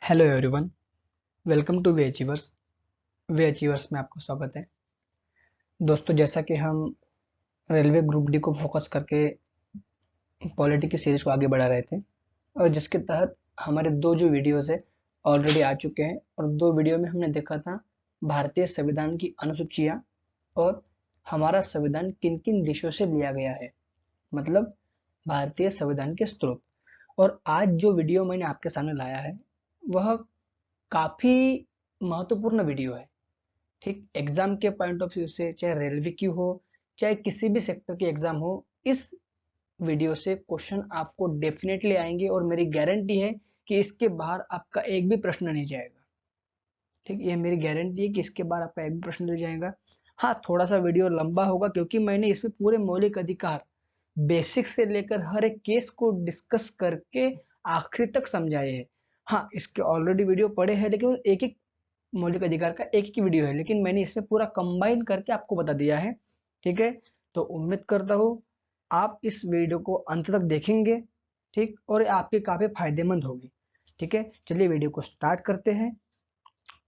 Hello everyone, welcome to way achievers. Way achievers में आपका स्वागत है। दोस्तों, जैसा कि हम रेलवे ग्रुप डी को फोकस करके पॉलिटी की सीरीज को आगे बढ़ा रहे थे और जिसके तहत हमारे दो जो वीडियोस है ऑलरेडी आ चुके हैं और दो वीडियो में हमने देखा था भारतीय संविधान की अनुसूचियां और हमारा संविधान किन किन देशों से लिया गया है, मतलब भारतीय संविधान के स्रोत। और आज जो वीडियो मैंने आपके सामने लाया है वह काफी महत्वपूर्ण वीडियो है। ठीक, एग्जाम के पॉइंट ऑफ व्यू से, चाहे रेलवे की हो चाहे किसी भी सेक्टर की एग्जाम हो, इस वीडियो से क्वेश्चन आपको डेफिनेटली आएंगे और मेरी गारंटी है कि इसके बाहर आपका एक भी प्रश्न नहीं जाएगा। ठीक, ये मेरी गारंटी है कि इसके बाहर आपका एक भी प्रश्न नहीं जाएगा। हाँ, थोड़ा सा वीडियो लंबा होगा क्योंकि मैंने इसमें पूरे मौलिक अधिकार बेसिक से लेकर हर एक केस को डिस्कस करके आखिरी तक समझाए हैं। हाँ, इसके ऑलरेडी वीडियो पड़े हैं लेकिन एक एक मौलिक अधिकार का एक ही वीडियो है, लेकिन मैंने इसमें पूरा कंबाइन करके आपको बता दिया है। ठीक है, तो उम्मीद करता हूँ आप इस वीडियो को अंत तक देखेंगे। ठीक, और आपके काफी फायदेमंद होगी। ठीक है, चलिए वीडियो को स्टार्ट करते हैं।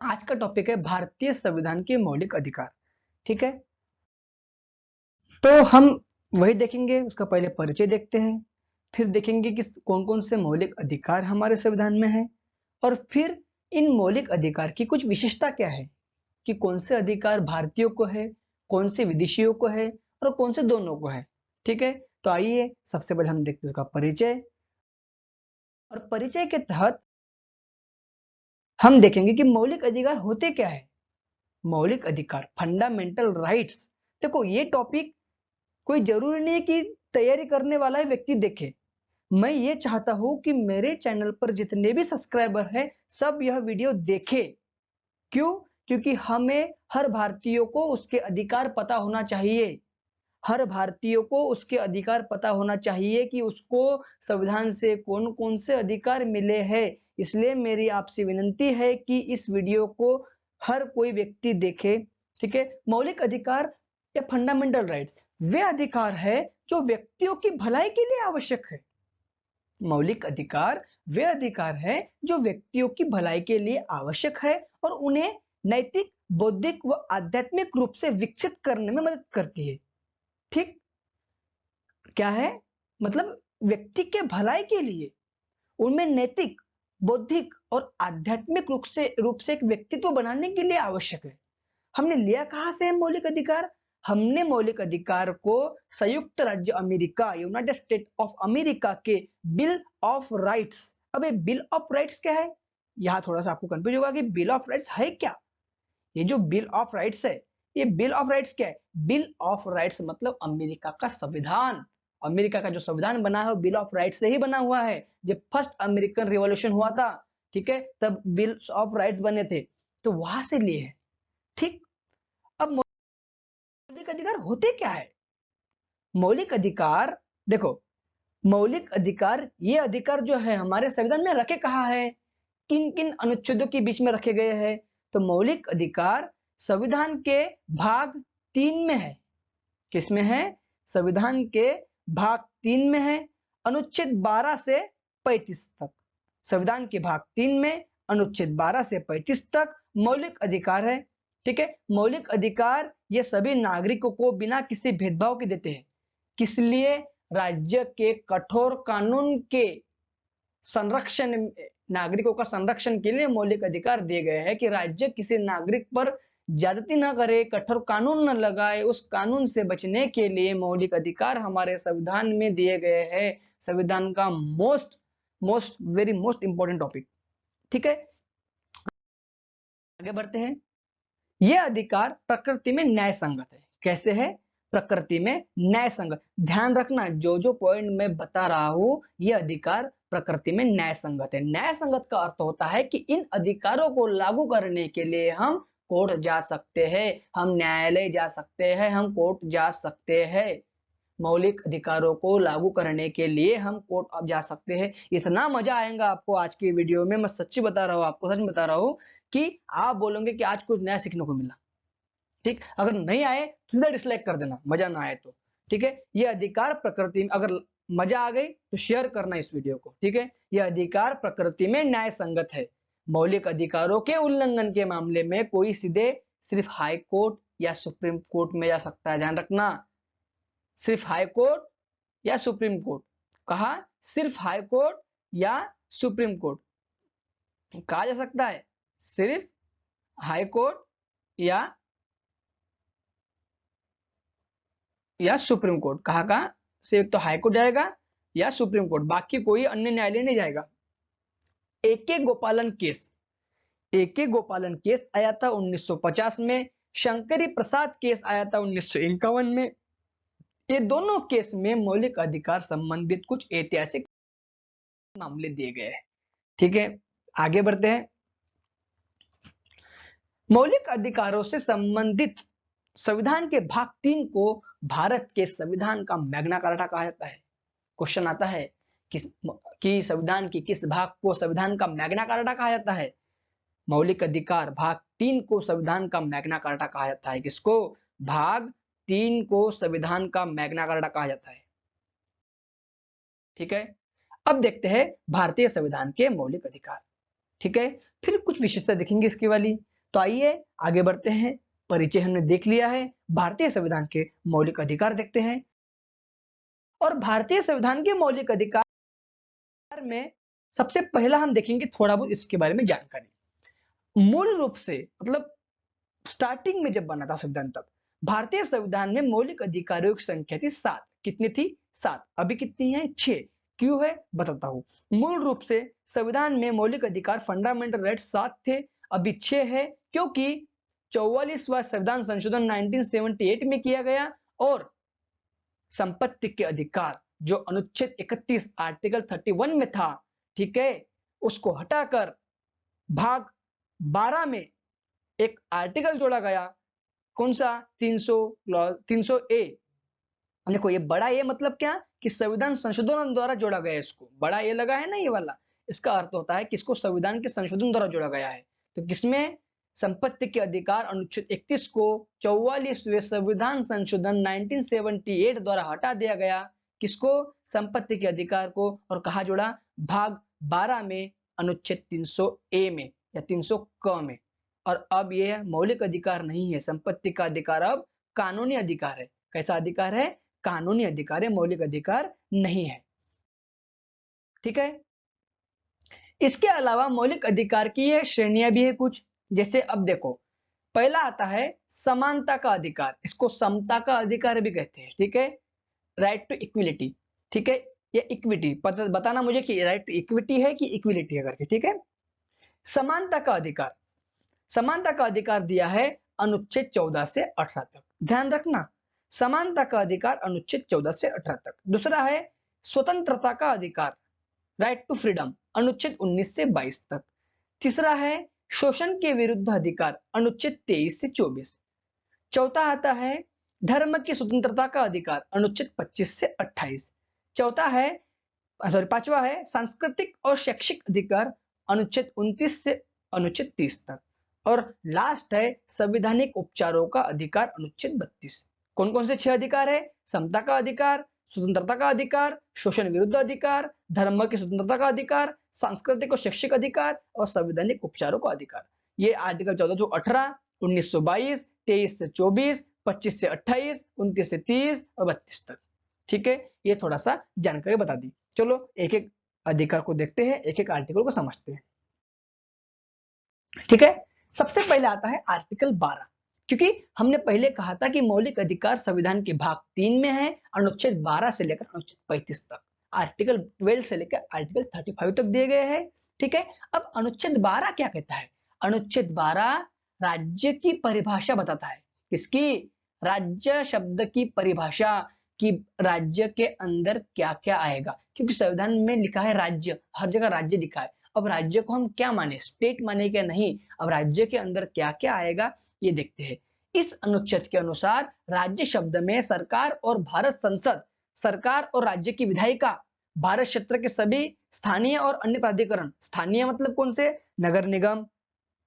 आज का टॉपिक है भारतीय संविधान के मौलिक अधिकार। ठीक है, तो हम वही देखेंगे, उसका पहले परिचय देखते हैं, फिर देखेंगे कि कौन कौन से मौलिक अधिकार हमारे संविधान में है, और फिर इन मौलिक अधिकार की कुछ विशेषता क्या है कि कौन से अधिकार भारतीयों को है, कौन से विदेशियों को है और कौन से दोनों को है। ठीक है, तो आइए सबसे पहले हम देखते हैं उसका परिचय। और परिचय के तहत हम देखेंगे कि मौलिक अधिकार होते क्या है। मौलिक अधिकार, फंडामेंटल राइट्स। देखो, ये टॉपिक कोई जरूरी नहीं है कि तैयारी करने वाला ही व्यक्ति देखे। मैं ये चाहता हूं कि मेरे चैनल पर जितने भी सब्सक्राइबर हैं सब यह वीडियो देखे। क्यों? क्योंकि हमें हर भारतीयों को उसके अधिकार पता होना चाहिए। हर भारतीयों को उसके अधिकार पता होना चाहिए कि उसको संविधान से कौन कौन से अधिकार मिले हैं। इसलिए मेरी आपसे विनती है कि इस वीडियो को हर कोई व्यक्ति देखे। ठीक है, मौलिक अधिकार या फंडामेंटल राइट्स वे अधिकार है जो व्यक्तियों की भलाई के लिए आवश्यक है। मौलिक अधिकार वे अधिकार है जो व्यक्तियों की भलाई के लिए आवश्यक है और उन्हें नैतिक, बौद्धिक व आध्यात्मिक रूप से विकसित करने में मदद करती है। ठीक, क्या है मतलब, व्यक्ति के भलाई के लिए उनमें नैतिक, बौद्धिक और आध्यात्मिक रूप से एक व्यक्तित्व बनाने के लिए आवश्यक है। हमने लिया कहां से है मौलिक अधिकार? हमने मौलिक अधिकार को संयुक्त राज्य America, United state of America के बिल ऑफ राइट्स। अब ये बिल ऑफ राइट्स क्या है? यहां थोड़ा सा आपको कंफ्यूज होगा कि बिल ऑफ राइट्स है क्या। ये जो बिल ऑफ राइट्स है, ये बिल ऑफ राइट्स क्या है? बिल ऑफ राइट्स मतलब अमेरिका का संविधान। अमेरिका का जो संविधान बना है वो बिल ऑफ राइट्स से ही बना हुआ है। जब फर्स्ट अमेरिकन रिवॉल्यूशन हुआ था, ठीक है, तब बिल ऑफ राइट्स बने थे, तो वहां से लिए है। ठीक, अब मौलिक अधिकार होते क्या है? मौलिक अधिकार, देखो, मौलिक अधिकार, ये अधिकार जो है हमारे संविधान में रखे कहाँ है, किन किन अनुच्छेदों के बीच में रखे गए हैं? तो मौलिक अधिकार संविधान के भाग 3 में है। किसमें है? संविधान के भाग 3 में है, अनुच्छेद 12 से 35 तक। संविधान के भाग 3 में अनुच्छेद 12 से 35 तक मौलिक अधिकार है। ठीक है, मौलिक अधिकार ये सभी नागरिकों को बिना किसी भेदभाव के देते हैं। किस लिए? राज्य के कठोर कानून के संरक्षण, नागरिकों का संरक्षण के लिए मौलिक अधिकार दिए गए हैं कि राज्य किसी नागरिक पर ज्यादती न करे, कठोर कानून न लगाए। उस कानून से बचने के लिए मौलिक अधिकार हमारे संविधान में दिए गए हैं। संविधान का most most very most important topic. ठीक है, आगे बढ़ते हैं। यह अधिकार प्रकृति में न्याय संगत है। कैसे है? प्रकृति में न्याय संगत। ध्यान रखना, जो जो पॉइंट मैं बता रहा हूं, यह अधिकार प्रकृति में न्याय संगत है। न्याय संगत का अर्थ होता है कि इन अधिकारों को लागू करने के लिए हम कोर्ट जा सकते हैं, हम न्यायालय जा सकते हैं, हम कोर्ट जा सकते हैं। मौलिक अधिकारों को लागू करने के लिए हम कोर्ट अब जा सकते हैं। इतना मजा आएगा आपको आज की वीडियो में, मैं सच्ची बता रहा हूँ, आपको सच बता रहा हूँ कि आप बोलोगे कि आज कुछ नया सीखने को मिला। ठीक, अगर नहीं आए तो सीधा डिसलाइक कर देना, मजा ना आए तो। ठीक है, ये अधिकार प्रकृति में, अगर मजा आ गई तो शेयर करना इस वीडियो को। ठीक है, यह अधिकार प्रकृति में न्याय संगत है। मौलिक अधिकारों के उल्लंघन के मामले में कोई सीधे सिर्फ हाई कोर्ट या सुप्रीम कोर्ट में जा सकता है। ध्यान रखना, सिर्फ हाई कोर्ट या सुप्रीम कोर्ट। कहा, सिर्फ हाई कोर्ट या सुप्रीम कोर्ट कहा जा सकता है, सिर्फ हाई कोर्ट या सुप्रीम कोर्ट। कहा से एक तो हाई कोर्ट जाएगा या सुप्रीम कोर्ट, बाकी कोई अन्य न्यायालय नहीं जाएगा। एके गोपालन केस आया था 1950 में, शंकरी प्रसाद केस आया था 1951 में। ये दोनों केस में मौलिक अधिकार संबंधित कुछ ऐतिहासिक मामले दिए गए हैं। ठीक है, आगे बढ़ते हैं। मौलिक अधिकारों से संबंधित संविधान के भाग 3 को भारत के संविधान का मैग्ना कार्टा कहा जाता है। क्वेश्चन आता है कि संविधान की किस भाग को संविधान का मैग्ना कार्टा कहा जाता है? मौलिक अधिकार भाग 3 को संविधान का मैग्ना कार्टा कहा जाता है। किसको? भाग 3 को संविधान का मैग्ना कार्टा कहा जाता है। ठीक है, अब देखते हैं भारतीय संविधान के मौलिक अधिकार। ठीक है, फिर कुछ विशेषता देखेंगे इसकी वाली। तो आइए आगे बढ़ते हैं। परिचय हमने देख लिया है, भारतीय संविधान के मौलिक अधिकार देखते हैं। और भारतीय संविधान के मौलिक अधिकार में सबसे पहला हम देखेंगे थोड़ा बहुत इसके बारे में जानकारी। मूल रूप से मतलब स्टार्टिंग में जब बना था संविधान, तब भारतीय संविधान में मौलिक अधिकारों की संख्या थी 7। कितनी थी? 7। अभी कितनी है? 6। क्यों है बताता हूं। मूल रूप से संविधान में मौलिक अधिकार फंडामेंटल राइट 7 थे, अभी 6 है, क्योंकि 44वां संविधान संशोधन 1978 में किया गया और संपत्ति के अधिकार जो अनुच्छेद 31 आर्टिकल 31 में था, ठीक है, उसको हटाकर भाग 12 में एक आर्टिकल जोड़ा गया। कौन सा? 300 ए। देखो ये बड़ा ए मतलब क्या कि संविधान संशोधन द्वारा जोड़ा गया। इसको बड़ा ए लगा है ना ये वाला, इसका अर्थ होता है कि इसको संविधान के संशोधन द्वारा जोड़ा गया है। तो किसमें? संपत्ति के अधिकार अनुच्छेद 31 को 44वें संविधान संशोधन 1978 द्वारा हटा दिया गया। किसको? संपत्ति के अधिकार को। और कहा जोड़ा? भाग 12 में अनुच्छेद 300 ए में या 300 क में। और अब यह मौलिक अधिकार नहीं है, संपत्ति का अधिकार अब कानूनी अधिकार है। कैसा अधिकार है? कानूनी अधिकार है, मौलिक अधिकार नहीं है। ठीक है, इसके अलावा मौलिक अधिकार की ये श्रेणियां भी है कुछ। जैसे अब देखो, पहला आता है समानता का अधिकार, इसको समता का अधिकार भी कहते हैं। ठीक है, राइट टू इक्विलिटी। ठीक है, ये इक्विटी बताना मुझे कि राइट टू इक्विटी है कि इक्विलिटी है करके। ठीक है, समानता का अधिकार, समानता का अधिकार दिया है अनुच्छेद 14 से 18 तक। ध्यान रखना, समानता का अधिकार अनुच्छेद 14 से 18 तक। दूसरा है स्वतंत्रता का अधिकार, राइट टू फ्रीडम, अनुच्छेद 19 से 22 तक। तीसरा है शोषण के विरुद्ध अधिकार, अनुच्छेद 23 से 24। चौथा आता है धर्म की स्वतंत्रता का अधिकार, अनुच्छेद 25 से 28। पांचवा है सांस्कृतिक और शैक्षिक अधिकार, अनुच्छेद 29 से अनुच्छेद 30 तक। और लास्ट है संवैधानिक उपचारों का अधिकार, अनुच्छेद 32। कौन कौन से 6 अधिकार है? समता का अधिकार, स्वतंत्रता का अधिकार, शोषण विरुद्ध अधिकार, धर्म की स्वतंत्रता का अधिकार, सांस्कृतिक और शैक्षिक अधिकार और संवैधानिक उपचारों का अधिकार। ये आर्टिकल 14 से 18, 1922, 23 से 24, 25 से 28, 29 से 30 और 32 तक। ठीक है, ये थोड़ा सा जानकारी बता दी। चलो एक एक अधिकार को देखते हैं, एक एक आर्टिकल को समझते हैं। ठीक है, सबसे पहले आता है आर्टिकल 12, क्योंकि हमने पहले कहा था कि मौलिक अधिकार संविधान के भाग 3 में है, अनुच्छेद 12 से लेकर अनुच्छेद 35 तक। आर्टिकल 12 से लेकर आर्टिकल 35 तक दिए गए हैं। ठीक है, अब अनुच्छेद 12 क्या कहता है? अनुच्छेद 12 राज्य की परिभाषा बताता है। किसकी? राज्य शब्द की परिभाषा, कि राज्य के अंदर क्या क्या आएगा, क्योंकि संविधान में लिखा है राज्य, हर जगह राज्य लिखा है। अब राज्य को हम क्या माने, स्टेट माने क्या? नहीं, अब राज्य के अंदर क्या क्या आएगा ये देखते हैं। इस अनुच्छेद के अनुसार राज्य शब्द में सरकार और भारत संसद, सरकार और राज्य की विधायिका, भारत क्षेत्र के सभी स्थानीय और अन्य प्राधिकरण, स्थानीय मतलब कौन से? नगर निगम,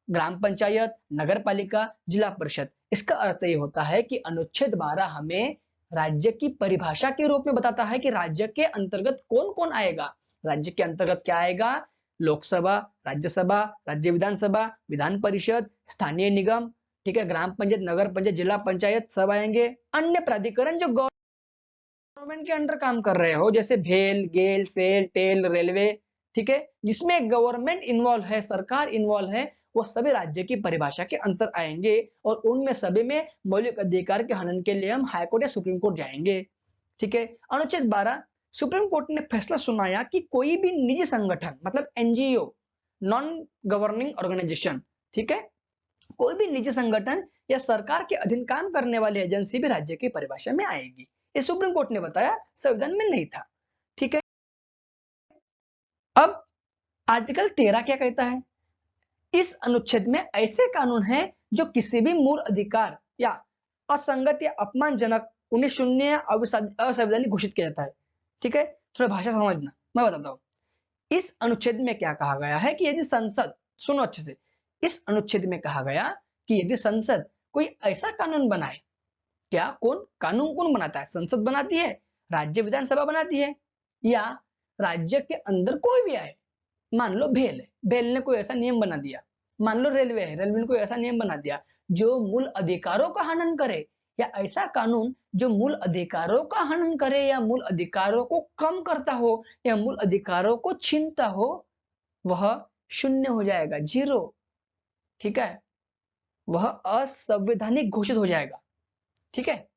ग्राम पंचायत, नगर पालिका, जिला परिषद। इसका अर्थ ये होता है कि अनुच्छेद 12 हमें राज्य की परिभाषा के रूप में बताता है कि राज्य के अंतर्गत कौन कौन आएगा। राज्य के अंतर्गत क्या आएगा? लोकसभा, राज्यसभा, राज्य विधानसभा, विधान परिषद, स्थानीय निगम, ठीक है, ग्राम पंचायत, नगर पंचायत, जिला पंचायत सब आएंगे। अन्य प्राधिकरण जो गवर्नमेंट के अंडर काम कर रहे हो, जैसे भेल, गेल, सेल, टेल, रेलवे, ठीक है, जिसमें गवर्नमेंट इन्वॉल्व है, सरकार इन्वॉल्व है, वो सभी राज्य की परिभाषा के अंतर आएंगे और उनमें सभी में मौलिक अधिकार के हनन के लिए हम हाईकोर्ट या सुप्रीम कोर्ट जाएंगे। ठीक है। अनुच्छेद 12, सुप्रीम कोर्ट ने फैसला सुनाया कि कोई भी निजी संगठन मतलब एनजीओ, नॉन गवर्निंग ऑर्गेनाइजेशन, ठीक है, कोई भी निजी संगठन या सरकार के अधीन काम करने वाली एजेंसी भी राज्य की परिभाषा में आएगी। ये सुप्रीम कोर्ट ने बताया, संविधान में नहीं था। ठीक है। अब आर्टिकल 13 क्या कहता है? इस अनुच्छेद में ऐसे कानून हैं जो किसी भी मूल अधिकार या असंगत या अपमानजनक उन्हें शून्य या असंवैधानिक घोषित किया जाता है। ठीक है, थोड़ा भाषा समझना, मैं बताता हूं। इस अनुच्छेद में क्या कहा गया है कि यदि संसद, सुनो अच्छे से, इस अनुच्छेद में कहा गया कि यदि संसद कोई ऐसा कानून बनाए, क्या कौन कानून कौन बनाता है? संसद बनाती है, राज्य विधानसभा बनाती है, या राज्य के अंदर कोई भी आए, मान लो भेल है, भेल ने कोई ऐसा नियम बना दिया, मान लो रेलवे है, रेलवे ने कोई ऐसा नियम बना दिया जो मूल अधिकारों का हनन करे, या ऐसा कानून जो मूल अधिकारों का हनन करे या मूल अधिकारों को कम करता हो या मूल अधिकारों को छीनता हो, वह शून्य हो जाएगा, जीरो। ठीक है, वह असंवैधानिक घोषित हो जाएगा। ठीक है,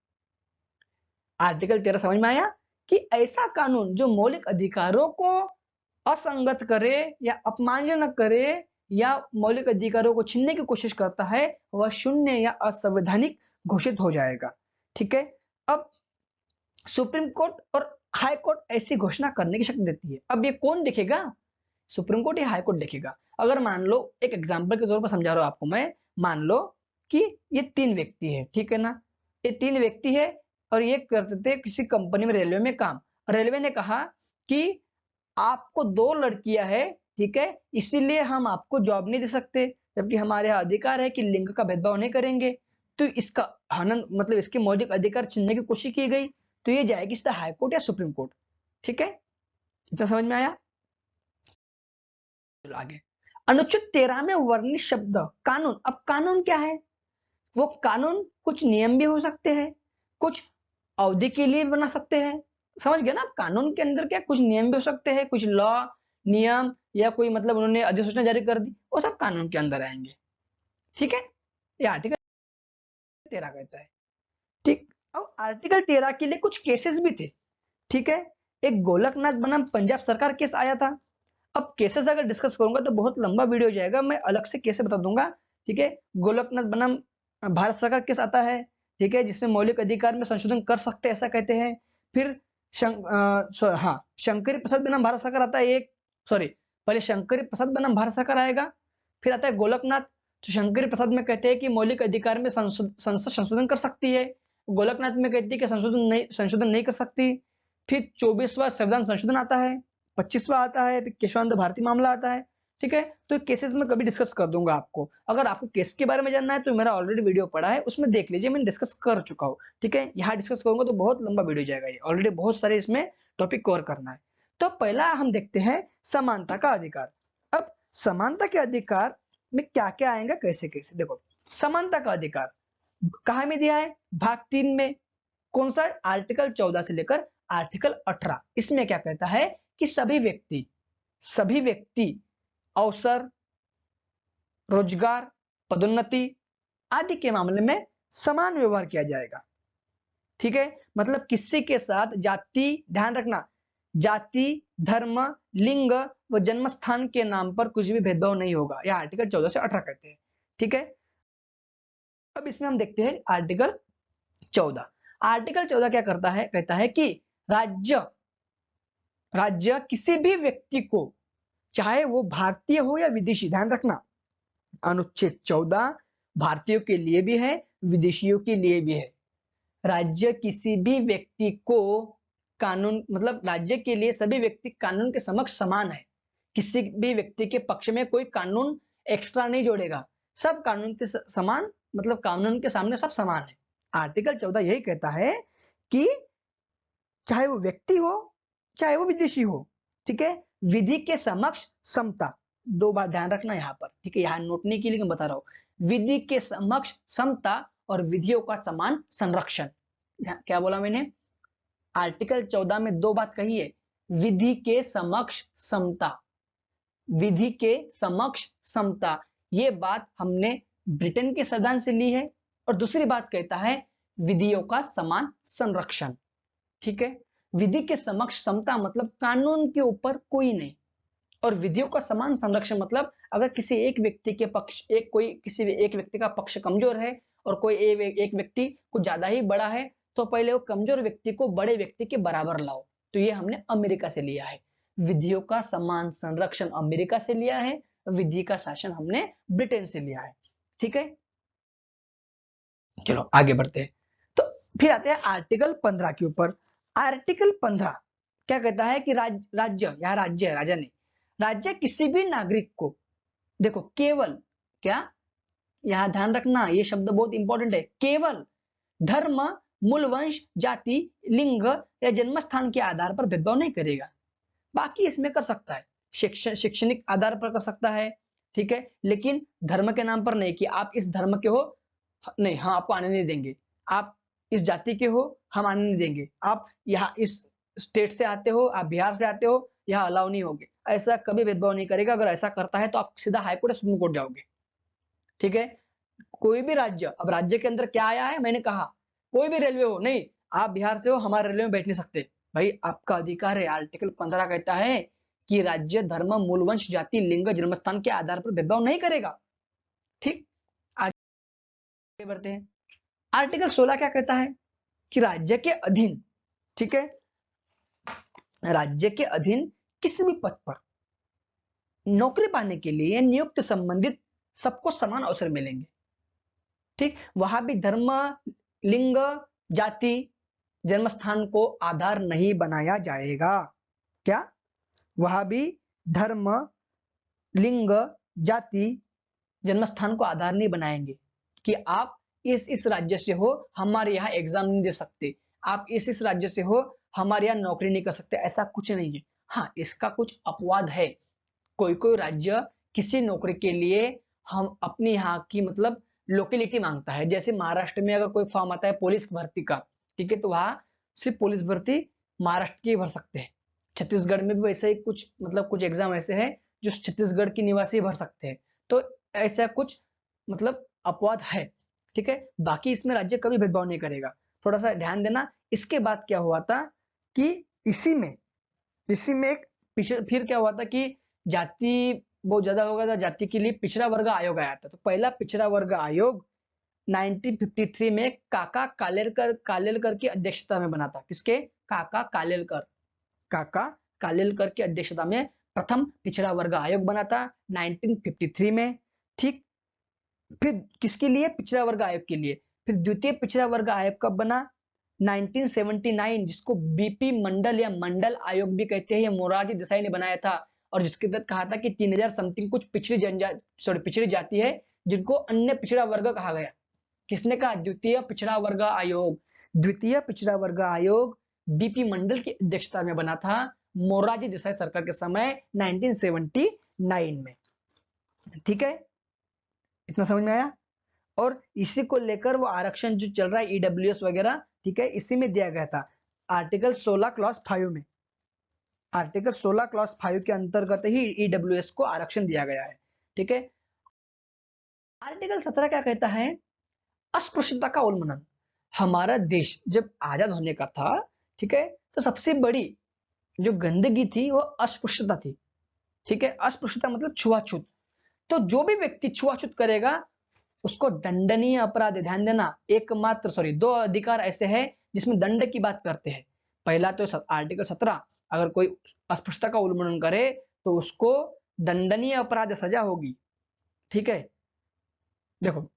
आर्टिकल 13 समझ में आया कि ऐसा कानून जो मौलिक अधिकारों को असंगत करे या अपमानजनक करे या मौलिक अधिकारों को छीनने की कोशिश करता है, वह शून्य या असंवैधानिक घोषित हो जाएगा। ठीक है। अब सुप्रीम कोर्ट और हाई कोर्ट ऐसी घोषणा करने की शक्ति देती है। अब ये कौन देखेगा? सुप्रीम कोर्ट या हाई कोर्ट देखेगा। अगर मान लो, एक एग्जाम्पल के तौर पर समझा रहा हूं आपको मैं, मान लो कि ये 3 व्यक्ति है, ठीक है ना, ये 3 व्यक्ति है और ये करते थे किसी कंपनी में, रेलवे में काम। रेलवे ने कहा कि आपको 2 लड़कियां है, ठीक है, इसीलिए हम आपको जॉब नहीं दे सकते, जबकि हमारे यहाँ अधिकार है कि लिंग का भेदभाव नहीं करेंगे। तो इसका हनन मतलब इसके मौलिक अधिकार छीनने की कोशिश की गई, तो ये जाएगी सीधा हाई कोर्ट या सुप्रीम कोर्ट। ठीक है, इतना समझ में आया? आगे अनुच्छेद 13 में वर्णित शब्द कानून। अब कानून क्या है? वो कानून कुछ नियम भी हो सकते हैं, कुछ अवधि के लिए बना सकते हैं। समझ गए ना? आप कानून के अंदर क्या कुछ नियम भी हो सकते हैं, कुछ लॉ नियम, या कोई मतलब उन्होंने अधिसूचना जारी कर दी, वो सब कानून के अंदर आएंगे। ठीक है, ये आर्टिकल 13 कहता है। ठीक। अब आर्टिकल 13 के लिए कुछ केसेस भी थे। ठीक है, एक गोलकनाथ बनाम पंजाब सरकार केस आया था। अब केसेस अगर डिस्कस करूंगा तो बहुत लंबा वीडियो हो जाएगा, मैं अलग से केसेस बता दूंगा। ठीक है, गोलकनाथ बनाम भारत सरकार केस आता है, ठीक है, जिसमें मौलिक अधिकार में संशोधन कर सकते हैं ऐसा कहते हैं। फिर शंकरी प्रसाद बनाम भारत सरकार आता है एक, सॉरी, पहले शंकरी प्रसाद बनाम भारत सरकार आएगा, फिर आता है गोलकनाथ। तो शंकरी प्रसाद में कहते हैं कि मौलिक अधिकार में संसद संशोधन कर सकती है, गोलकनाथ में कहती है कि संशोधन नहीं कर सकती। फिर 24वां संविधान संशोधन आता है, 25वां आता है, फिर केशवानंद भारती मामला आता है। ठीक है, तो केसेस में कभी डिस्कस कर दूंगा आपको। अगर आपको केस के बारे में जानना है तो मेरा ऑलरेडी वीडियो पड़ा है, उसमें देख लीजिए, मैंने डिस्कस कर चुका हूँ। ठीक है, यहाँ डिस्कस करूंगा तो बहुत लंबा वीडियो जाएगा, ये ऑलरेडी बहुत सारे इसमें टॉपिक कवर करना है। तो पहला हम देखते हैं समानता का अधिकार। अब समानता के अधिकार में क्या क्या आएगा, कैसे कैसे, देखो समानता का अधिकार कहाँ में दिया है? भाग 3 में। कौन सा? आर्टिकल 14 से लेकर आर्टिकल 18। इसमें क्या कहता है कि सभी व्यक्ति अवसर, रोजगार, पदोन्नति आदि के मामले में समान व्यवहार किया जाएगा। ठीक है, मतलब किसी के साथ जाति, ध्यान रखना, जाति, धर्म, लिंग व जन्म स्थान के नाम पर कुछ भी भेदभाव नहीं होगा, यह आर्टिकल 14 से 18 कहते हैं। ठीक है, अब इसमें हम देखते हैं आर्टिकल 14। आर्टिकल 14 क्या करता है? कहता है कि राज्य किसी भी व्यक्ति को, चाहे वो भारतीय हो या विदेशी, ध्यान रखना, अनुच्छेद 14 भारतीयों के लिए भी है, विदेशियों के लिए भी है। राज्य किसी भी व्यक्ति को कानून, मतलब राज्य के लिए सभी व्यक्ति कानून के समक्ष समान है। किसी भी व्यक्ति के पक्ष में कोई कानून एक्स्ट्रा नहीं जोड़ेगा, सब कानून के समान, मतलब कानून के सामने सब समान है। आर्टिकल 14 यही कहता है कि चाहे वो व्यक्ति हो, चाहे वो विदेशी हो, ठीक है, विधि के समक्ष समता, दो बात ध्यान रखना यहाँ पर, ठीक है, यहाँ नोट नहीं की लेकिन बता रहा हूं, विधि के समक्ष समता और विधियों का समान संरक्षण। क्या बोला मैंने, आर्टिकल 14 में दो बात कही है, विधि के समक्ष समता, विधि के समक्ष समता, ये बात हमने ब्रिटेन के संविधान से ली है, और दूसरी बात कहता है विधियों का समान संरक्षण, ठीक है। विधि के समक्ष समता मतलब कानून के ऊपर कोई नहीं, और विधियों का समान संरक्षण मतलब अगर किसी एक व्यक्ति के पक्ष किसी एक व्यक्ति का पक्ष कमजोर है और कोई एक व्यक्ति कुछ ज्यादा ही बड़ा है, तो पहले वो कमजोर व्यक्ति को बड़े व्यक्ति के बराबर लाओ। तो ये हमने अमेरिका से लिया है, विधियों का समान संरक्षण अमेरिका से लिया है, विधि का शासन हमने ब्रिटेन से लिया है, ठीक है। चलो आगे बढ़ते हैं। तो फिर आते हैं आर्टिकल 15 के ऊपर। आर्टिकल 15 क्या कहता है कि राज्य, यहाँ राज्य है, राजा नहीं, राज्य किसी भी नागरिक को, देखो केवल, क्या, यहां ध्यान रखना ये शब्द बहुत इंपॉर्टेंट है, केवल धर्म, मूल वंश, जाति, लिंग या जन्म स्थान के आधार पर भेदभाव नहीं करेगा। बाकी इसमें कर सकता है, शैक्षणिक आधार पर कर सकता है, ठीक है, लेकिन धर्म के नाम पर नहीं कि आप इस धर्म के हो, नहीं, हम आपको आने नहीं देंगे, आप इस जाति के हो, हम आने नहीं देंगे, आप यहाँ इस स्टेट से आते हो, आप बिहार से आते हो, यहाँ अलाउ नहीं होगे, ऐसा कभी भेदभाव नहीं करेगा। अगर ऐसा करता है तो आप सीधा हाईकोर्ट या सुप्रीम कोर्ट जाओगे, ठीक है। कोई भी राज्य, अब राज्य के अंदर क्या आया है, मैंने कहा कोई भी रेलवे हो, नहीं आप बिहार से हो, हमारे रेलवे में बैठ नहीं सकते, भाई आपका अधिकार है। आर्टिकल 15 कहता है कि राज्य धर्म, मूल वंश, जाति, लिंग, जन्मस्थान के आधार पर भेदभाव नहीं करेगा, ठीक। आगे बढ़ते हैं। आर्टिकल 16 क्या कहता है कि राज्य के अधीन, ठीक है, राज्य के अधीन किसी भी पद पर नौकरी पाने के लिए नियुक्त संबंधित सबको समान अवसर मिलेंगे, ठीक। वहां भी धर्म, लिंग, जाति, जन्मस्थान को आधार नहीं बनाया जाएगा, क्या, वहां भी धर्म, लिंग, जाति, जन्मस्थान को आधार नहीं बनाएंगे कि आप इस राज्य से हो, हमारे यहाँ एग्जाम नहीं दे सकते, आप इस राज्य से हो, हमारे यहाँ नौकरी नहीं कर सकते, ऐसा कुछ नहीं है। हाँ, इसका कुछ अपवाद है, कोई कोई राज्य किसी नौकरी के लिए हम अपने यहाँ की मतलब लोकेलिटी मांगता है, जैसे महाराष्ट्र में अगर कोई फॉर्म आता है पुलिस भर्ती का, ठीक है, तो वहां सिर्फ पुलिस भर्ती महाराष्ट्र की भर सकते हैं। छत्तीसगढ़ में भी वैसे ही कुछ मतलब कुछ एग्जाम ऐसे हैं जो छत्तीसगढ़ की निवासी भर सकते हैं, तो ऐसा कुछ मतलब अपवाद है, ठीक है। बाकी इसमें राज्य कभी भेदभाव नहीं करेगा, थोड़ा सा ध्यान देना। इसके बाद क्या हुआ था कि इसी में एक फिर क्या हुआ था कि जाति बहुत ज्यादा हो गया था, जाति के लिए पिछड़ा वर्ग आयोग आया था। तो पहला पिछड़ा वर्ग आयोग 1953 में काका कालेलकर की अध्यक्षता में बना था। किसके, काका कालेलकर की अध्यक्षता में प्रथम पिछड़ा वर्ग आयोग बना था 1953 में, ठीक। फिर किसके लिए, पिछड़ा वर्ग आयोग के लिए। फिर द्वितीय पिछड़ा वर्ग आयोग कब बना, 1979, जिसको बीपी मंडल या मंडल आयोग भी कहते हैं, ये मोरारजी देसाई ने बनाया था, और जिसके तहत कहा था कि 3000 समथिंग कुछ पिछड़ी जाति है जिनको अन्य पिछड़ा वर्ग कहा गया। किसने कहा, द्वितीय पिछड़ा वर्ग आयोग। द्वितीय पिछड़ा वर्ग आयोग बीपी मंडल की अध्यक्षता में बना था मोरारजी देसाई सरकार के समय 1979 में, ठीक है, इतना समझ में आया। और इसी को लेकर वो आरक्षण जो चल रहा है ईडब्ल्यूएस वगैरह, ठीक है, इसी में दिया गया था आर्टिकल 16 क्लॉज 5 में, आर्टिकल 16 क्लॉज 5 के अंतर्गत ही ईडब्ल्यूएस को आरक्षण दिया गया है, ठीक है। आर्टिकल 17 क्या कहता है, अस्पृश्यता का उन्मूलन। हमारा देश जब आजाद होने का था, ठीक है, तो सबसे बड़ी जो गंदगी थी वो अस्पृश्यता थी, ठीक है। अस्पृश्यता मतलब छुआछूत, तो जो भी व्यक्ति छुआछूत करेगा उसको दंडनीय अपराध, ध्यान देना, दो अधिकार ऐसे हैं जिसमें दंड की बात करते हैं। पहला तो आर्टिकल 17, अगर कोई अस्पृश्यता का उल्लंघन करे तो उसको दंडनीय अपराध सजा होगी, ठीक है। देखो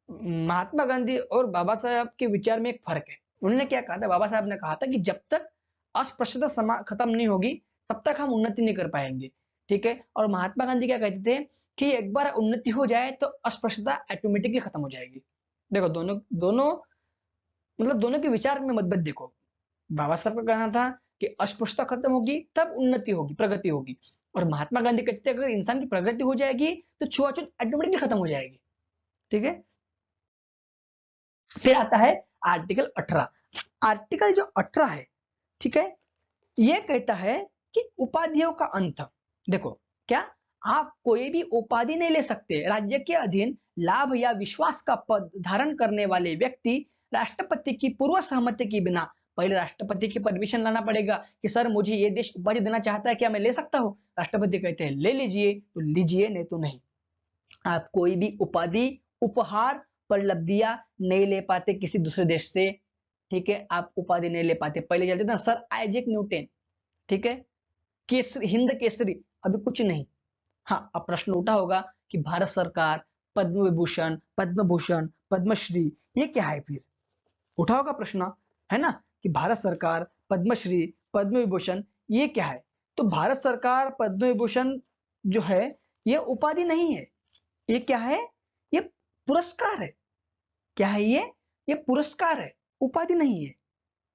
महात्मा गांधी और बाबा साहब के विचार में एक फर्क है। उन्होंने क्या कहा था, बाबा साहब ने कहा था कि जब तक अस्पृश्यता खत्म नहीं होगी तब तक हम उन्नति नहीं कर पाएंगे, ठीक है। और महात्मा गांधी क्या कहते थे कि एक बार उन्नति हो जाए तो अस्पृश्यता ऑटोमेटिकली खत्म हो जाएगी। देखो दोनों दोनों मतलब दोनों के विचार में मतभेद देखो। बाबा साहब का कहना था कि अस्पृश्यता खत्म होगी तब उन्नति होगी, प्रगति होगी। और महात्मा गांधी कहते थे अगर इंसान की प्रगति हो जाएगी तो छुआछूत ऑटोमेटिकली खत्म हो जाएगी। ठीक है, फिर आता है आर्टिकल 18। आर्टिकल जो 18 है, ठीक है, ये कहता है कि उपाधियों का अंत। देखो क्या, आप कोई भी उपाधि नहीं ले सकते। राज्य के अधीन लाभ या विश्वास का पद धारण करने वाले व्यक्ति राष्ट्रपति की पूर्व सहमति के बिना, पहले राष्ट्रपति की परमिशन लाना पड़ेगा कि सर मुझे ये देश उपाधि देना चाहता है, क्या मैं ले सकता हूं? राष्ट्रपति कहते हैं ले लीजिए, तो लीजिए, नहीं तो नहीं। आप कोई भी उपाधि, उपहार, उपलब्धियां नहीं ले पाते किसी दूसरे देश से। ठीक है, आप उपाधि नहीं ले पाते। पहले चलते ना सर आइजैक न्यूटन, ठीक है, केसरी, हिंद केसरी, अभी कुछ नहीं। हाँ, अब प्रश्न उठा होगा कि भारत सरकार पद्म विभूषण, पद्म भूषण, पद्मश्री, ये क्या है? फिर उठा होगा प्रश्न, है ना, कि भारत सरकार पद्मश्री, पद्म विभूषण, ये क्या है? तो भारत सरकार पद्म विभूषण जो है ये उपाधि नहीं है, ये क्या है? ये पुरस्कार है। क्या है ये पुरस्कार है, उपाधि नहीं है।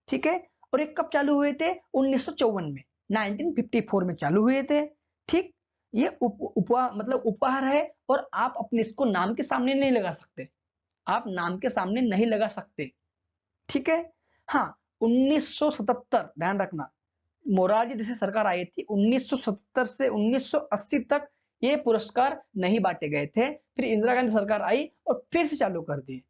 ठीक है, और ये कब चालू हुए थे? 1954 में, 1954 में चालू हुए थे। ठीक, ये मतलब उपहार है, और आप अपने इसको नाम के सामने नहीं लगा सकते, आप नाम के सामने नहीं लगा सकते। ठीक है, हाँ, 1977, ध्यान रखना, मोरारजी देसाई सरकार आई थी, 1977 से 1980 तक ये पुरस्कार नहीं बांटे गए थे। फिर इंदिरा गांधी सरकार आई और फिर से चालू कर दिए।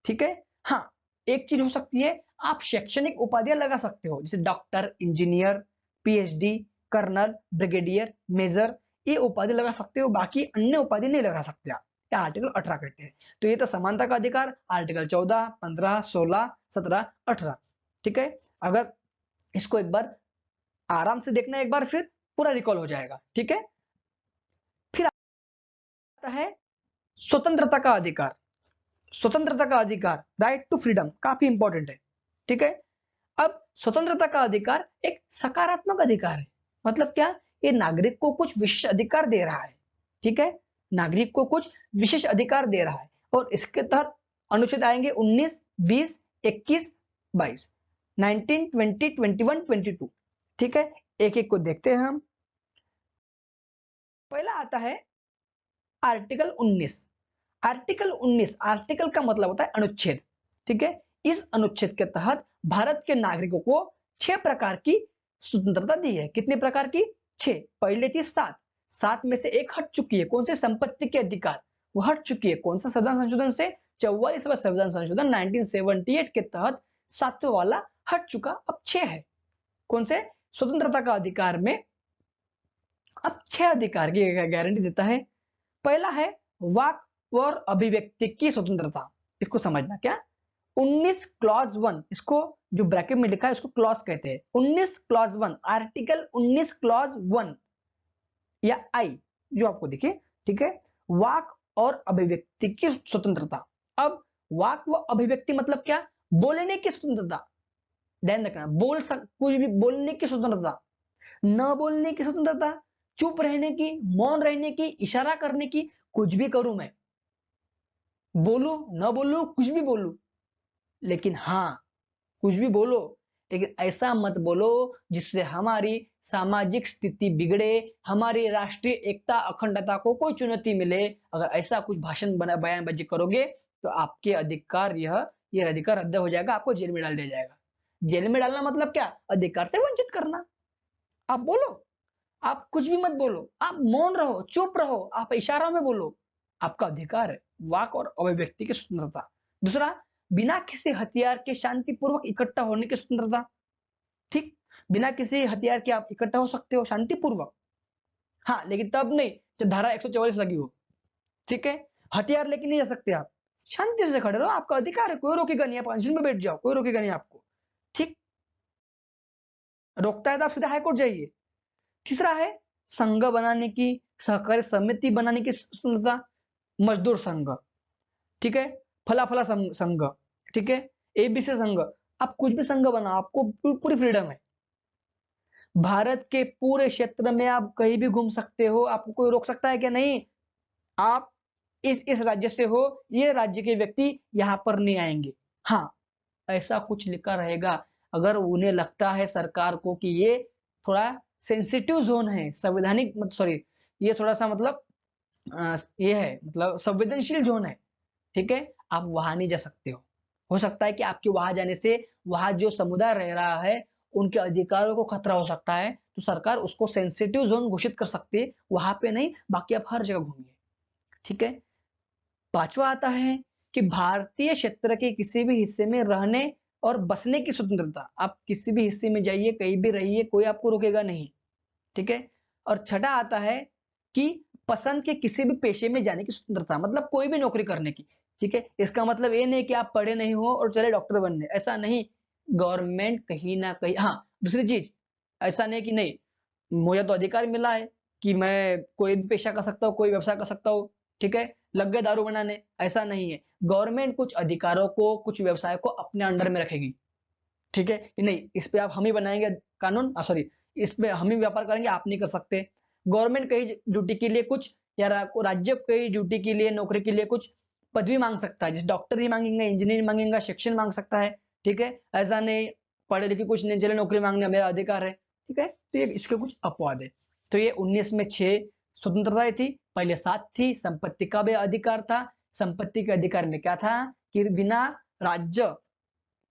ठीक है, हाँ, एक चीज हो सकती है, आप शैक्षणिक उपाधियां लगा सकते हो, जैसे doctor, engineer, PhD, colonel, brigadier, major, ये उपाधि लगा सकते हो, बाकी अन्य उपाधि नहीं लगा सकते आप। आर्टिकल 18 कहते हैं। तो ये तो समानता का अधिकार, आर्टिकल 14, 15, 16, 17, 18। ठीक है, अगर इसको एक बार आराम से देखना, एक बार फिर पूरा रिकॉल हो जाएगा। ठीक है, फिर आता है स्वतंत्रता का अधिकार। स्वतंत्रता का अधिकार, राइट टू फ्रीडम, काफी इंपॉर्टेंट है। ठीक है, अब स्वतंत्रता का अधिकार एक सकारात्मक अधिकार है। मतलब क्या? ये नागरिक को कुछ विशेष अधिकार दे रहा है। ठीक है, नागरिक को कुछ विशेष अधिकार दे रहा है, और इसके तहत अनुच्छेद आएंगे 19, 20, 21, 22, 19, 20, 21, 22। ठीक है, एक एक को देखते हैं हम। पहला आता है आर्टिकल 19। आर्टिकल 19, आर्टिकल का मतलब होता है अनुच्छेद। ठीक है, इस अनुच्छेद के तहत भारत के नागरिकों को 6 प्रकार की स्वतंत्रता दी है। कितने प्रकार की? 6। पहले थी 7, 7 में से एक हट चुकी है। कौन से? संपत्ति के अधिकार, वो हट चुकी है। कौन सा? संविधान संशोधन से, 44वां संविधान संशोधन 1978 के तहत 7वां वाला हट चुका, अब 6 है। कौन से? स्वतंत्रता का अधिकार में अब 6 अधिकार की गारंटी देता है। पहला है वाक और अभिव्यक्ति की स्वतंत्रता। इसको समझना क्या, 19 क्लॉज 1, इसको जो ब्रैकेट में लिखा है उसको क्लॉज कहते हैं। 19 क्लॉज 1, आर्टिकल 19 क्लॉज 1 या आई जो आपको दिखे। ठीक है, वाक और अभिव्यक्ति की स्वतंत्रता। अब वाक व अभिव्यक्ति मतलब क्या? बोलने की स्वतंत्रता। ध्यान रखना, कुछ भी बोलने की स्वतंत्रता, न बोलने की स्वतंत्रता, चुप रहने की, मौन रहने की, इशारा करने की, कुछ भी करूं मैं, बोलू न बोलू, कुछ भी बोलू, लेकिन हाँ, कुछ भी बोलो, लेकिन ऐसा मत बोलो जिससे हमारी सामाजिक स्थिति बिगड़े, हमारी राष्ट्रीय एकता, अखंडता को कोई चुनौती मिले। अगर ऐसा कुछ भाषण बयानबाजी करोगे तो आपके अधिकार, ये अधिकार रद्द हो जाएगा, आपको जेल में डाल दिया जाएगा। जेल में डालना मतलब क्या? अधिकार से वंचित करना। आप बोलो, आप कुछ भी मत बोलो, आप मौन रहो, चुप रहो, आप इशारों में बोलो, आपका अधिकार है, वाक और अभिव्यक्ति की स्वतंत्रता। दूसरा, बिना किसी हथियार के शांतिपूर्वक इकट्ठा होने की स्वतंत्रता। ठीक, बिना किसी हथियार के आप इकट्ठा हो सकते हो शांतिपूर्वक, हाँ, लेकिन तब नहीं जब धारा 144 लगी हो। ठीक है, हथियार लेके नहीं जा सकते आप, शांति से खड़े रहो, आपका अधिकार है, कोई रोकेगा नहीं, आप अनशन में बैठ जाओ, कोई रोकेगा नहीं आपको। ठीक, रोकता है तो आप सीधा हाईकोर्ट जाइए। तीसरा है संघ बनाने की, सहकारी समिति बनाने की स्वतंत्रता, मजदूर संघ, ठीक है, फला फला संघ, ठीक है, एबीसी संघ, आप कुछ भी संघ बनाओ, आपको पूरी फ्रीडम है। भारत के पूरे क्षेत्र में आप कहीं भी घूम सकते हो, आपको कोई रोक सकता है क्या? नहीं। आप इस राज्य से हो, ये राज्य के व्यक्ति यहां पर नहीं आएंगे। हाँ, ऐसा कुछ लिखा रहेगा। अगर उन्हें लगता है सरकार को कि ये थोड़ा सेंसिटिव जोन है, संवैधानिक सॉरी, ये थोड़ा सा मतलब ये है मतलब संवेदनशील जोन है, ठीक है, आप वहां नहीं जा सकते हो सकता है कि आपके वहां जाने से वहां जो समुदाय रह रहा है उनके अधिकारों को खतरा हो सकता है, तो सरकार उसको सेंसिटिव जोन घोषित कर सकती है, वहां पे नहीं, बाकी आप हर जगह घूमिए, ठीक है। पांचवा आता है कि भारतीय क्षेत्र के किसी भी हिस्से में रहने और बसने की स्वतंत्रता, आप किसी भी हिस्से में जाइए, कहीं भी रहिए, कोई आपको रोकेगा नहीं, ठीक है। और छठा आता है कि पसंद के किसी भी पेशे में जाने की स्वतंत्रता, मतलब कोई भी नौकरी करने की, ठीक है। इसका मतलब ये नहीं कि आप पढ़े नहीं हो और चले डॉक्टर बनने, ऐसा नहीं। गवर्नमेंट कहीं ना कहीं, हाँ दूसरी चीज, ऐसा नहीं कि नहीं मुझे तो अधिकार मिला है कि मैं कोई भी पेशा कर सकता हूँ, कोई व्यवसाय कर सकता हूँ, ठीक है, लग गए दारू बनाने, ऐसा नहीं है। गवर्नमेंट कुछ अधिकारों को, कुछ व्यवसाय को अपने अंडर में रखेगी, ठीक है, कि नहीं इस पे आप हम ही बनाएंगे कानून, सॉरी इस पे हम ही व्यापार करेंगे, आप नहीं कर सकते। गवर्नमेंट कई ड्यूटी के लिए कुछ, या राज्य कई ड्यूटी के लिए, नौकरी के लिए कुछ पदवी मांग सकता है, जैसे डॉक्टर ही मांगेंगे, इंजीनियर मांगेगा, शिक्षण मांग सकता है, ठीक है। ऐसा नहीं पढ़े लिखे कुछ नहीं, चले नौकरी मांगने मेरा अधिकार है, ठीक है। तो ये इसके कुछ अपवाद है। तो ये 19 में 6 स्वतंत्रताएं थी, पहले 7 थी। संपत्ति का भी अधिकार था, संपत्ति के अधिकार में क्या था कि बिना राज्य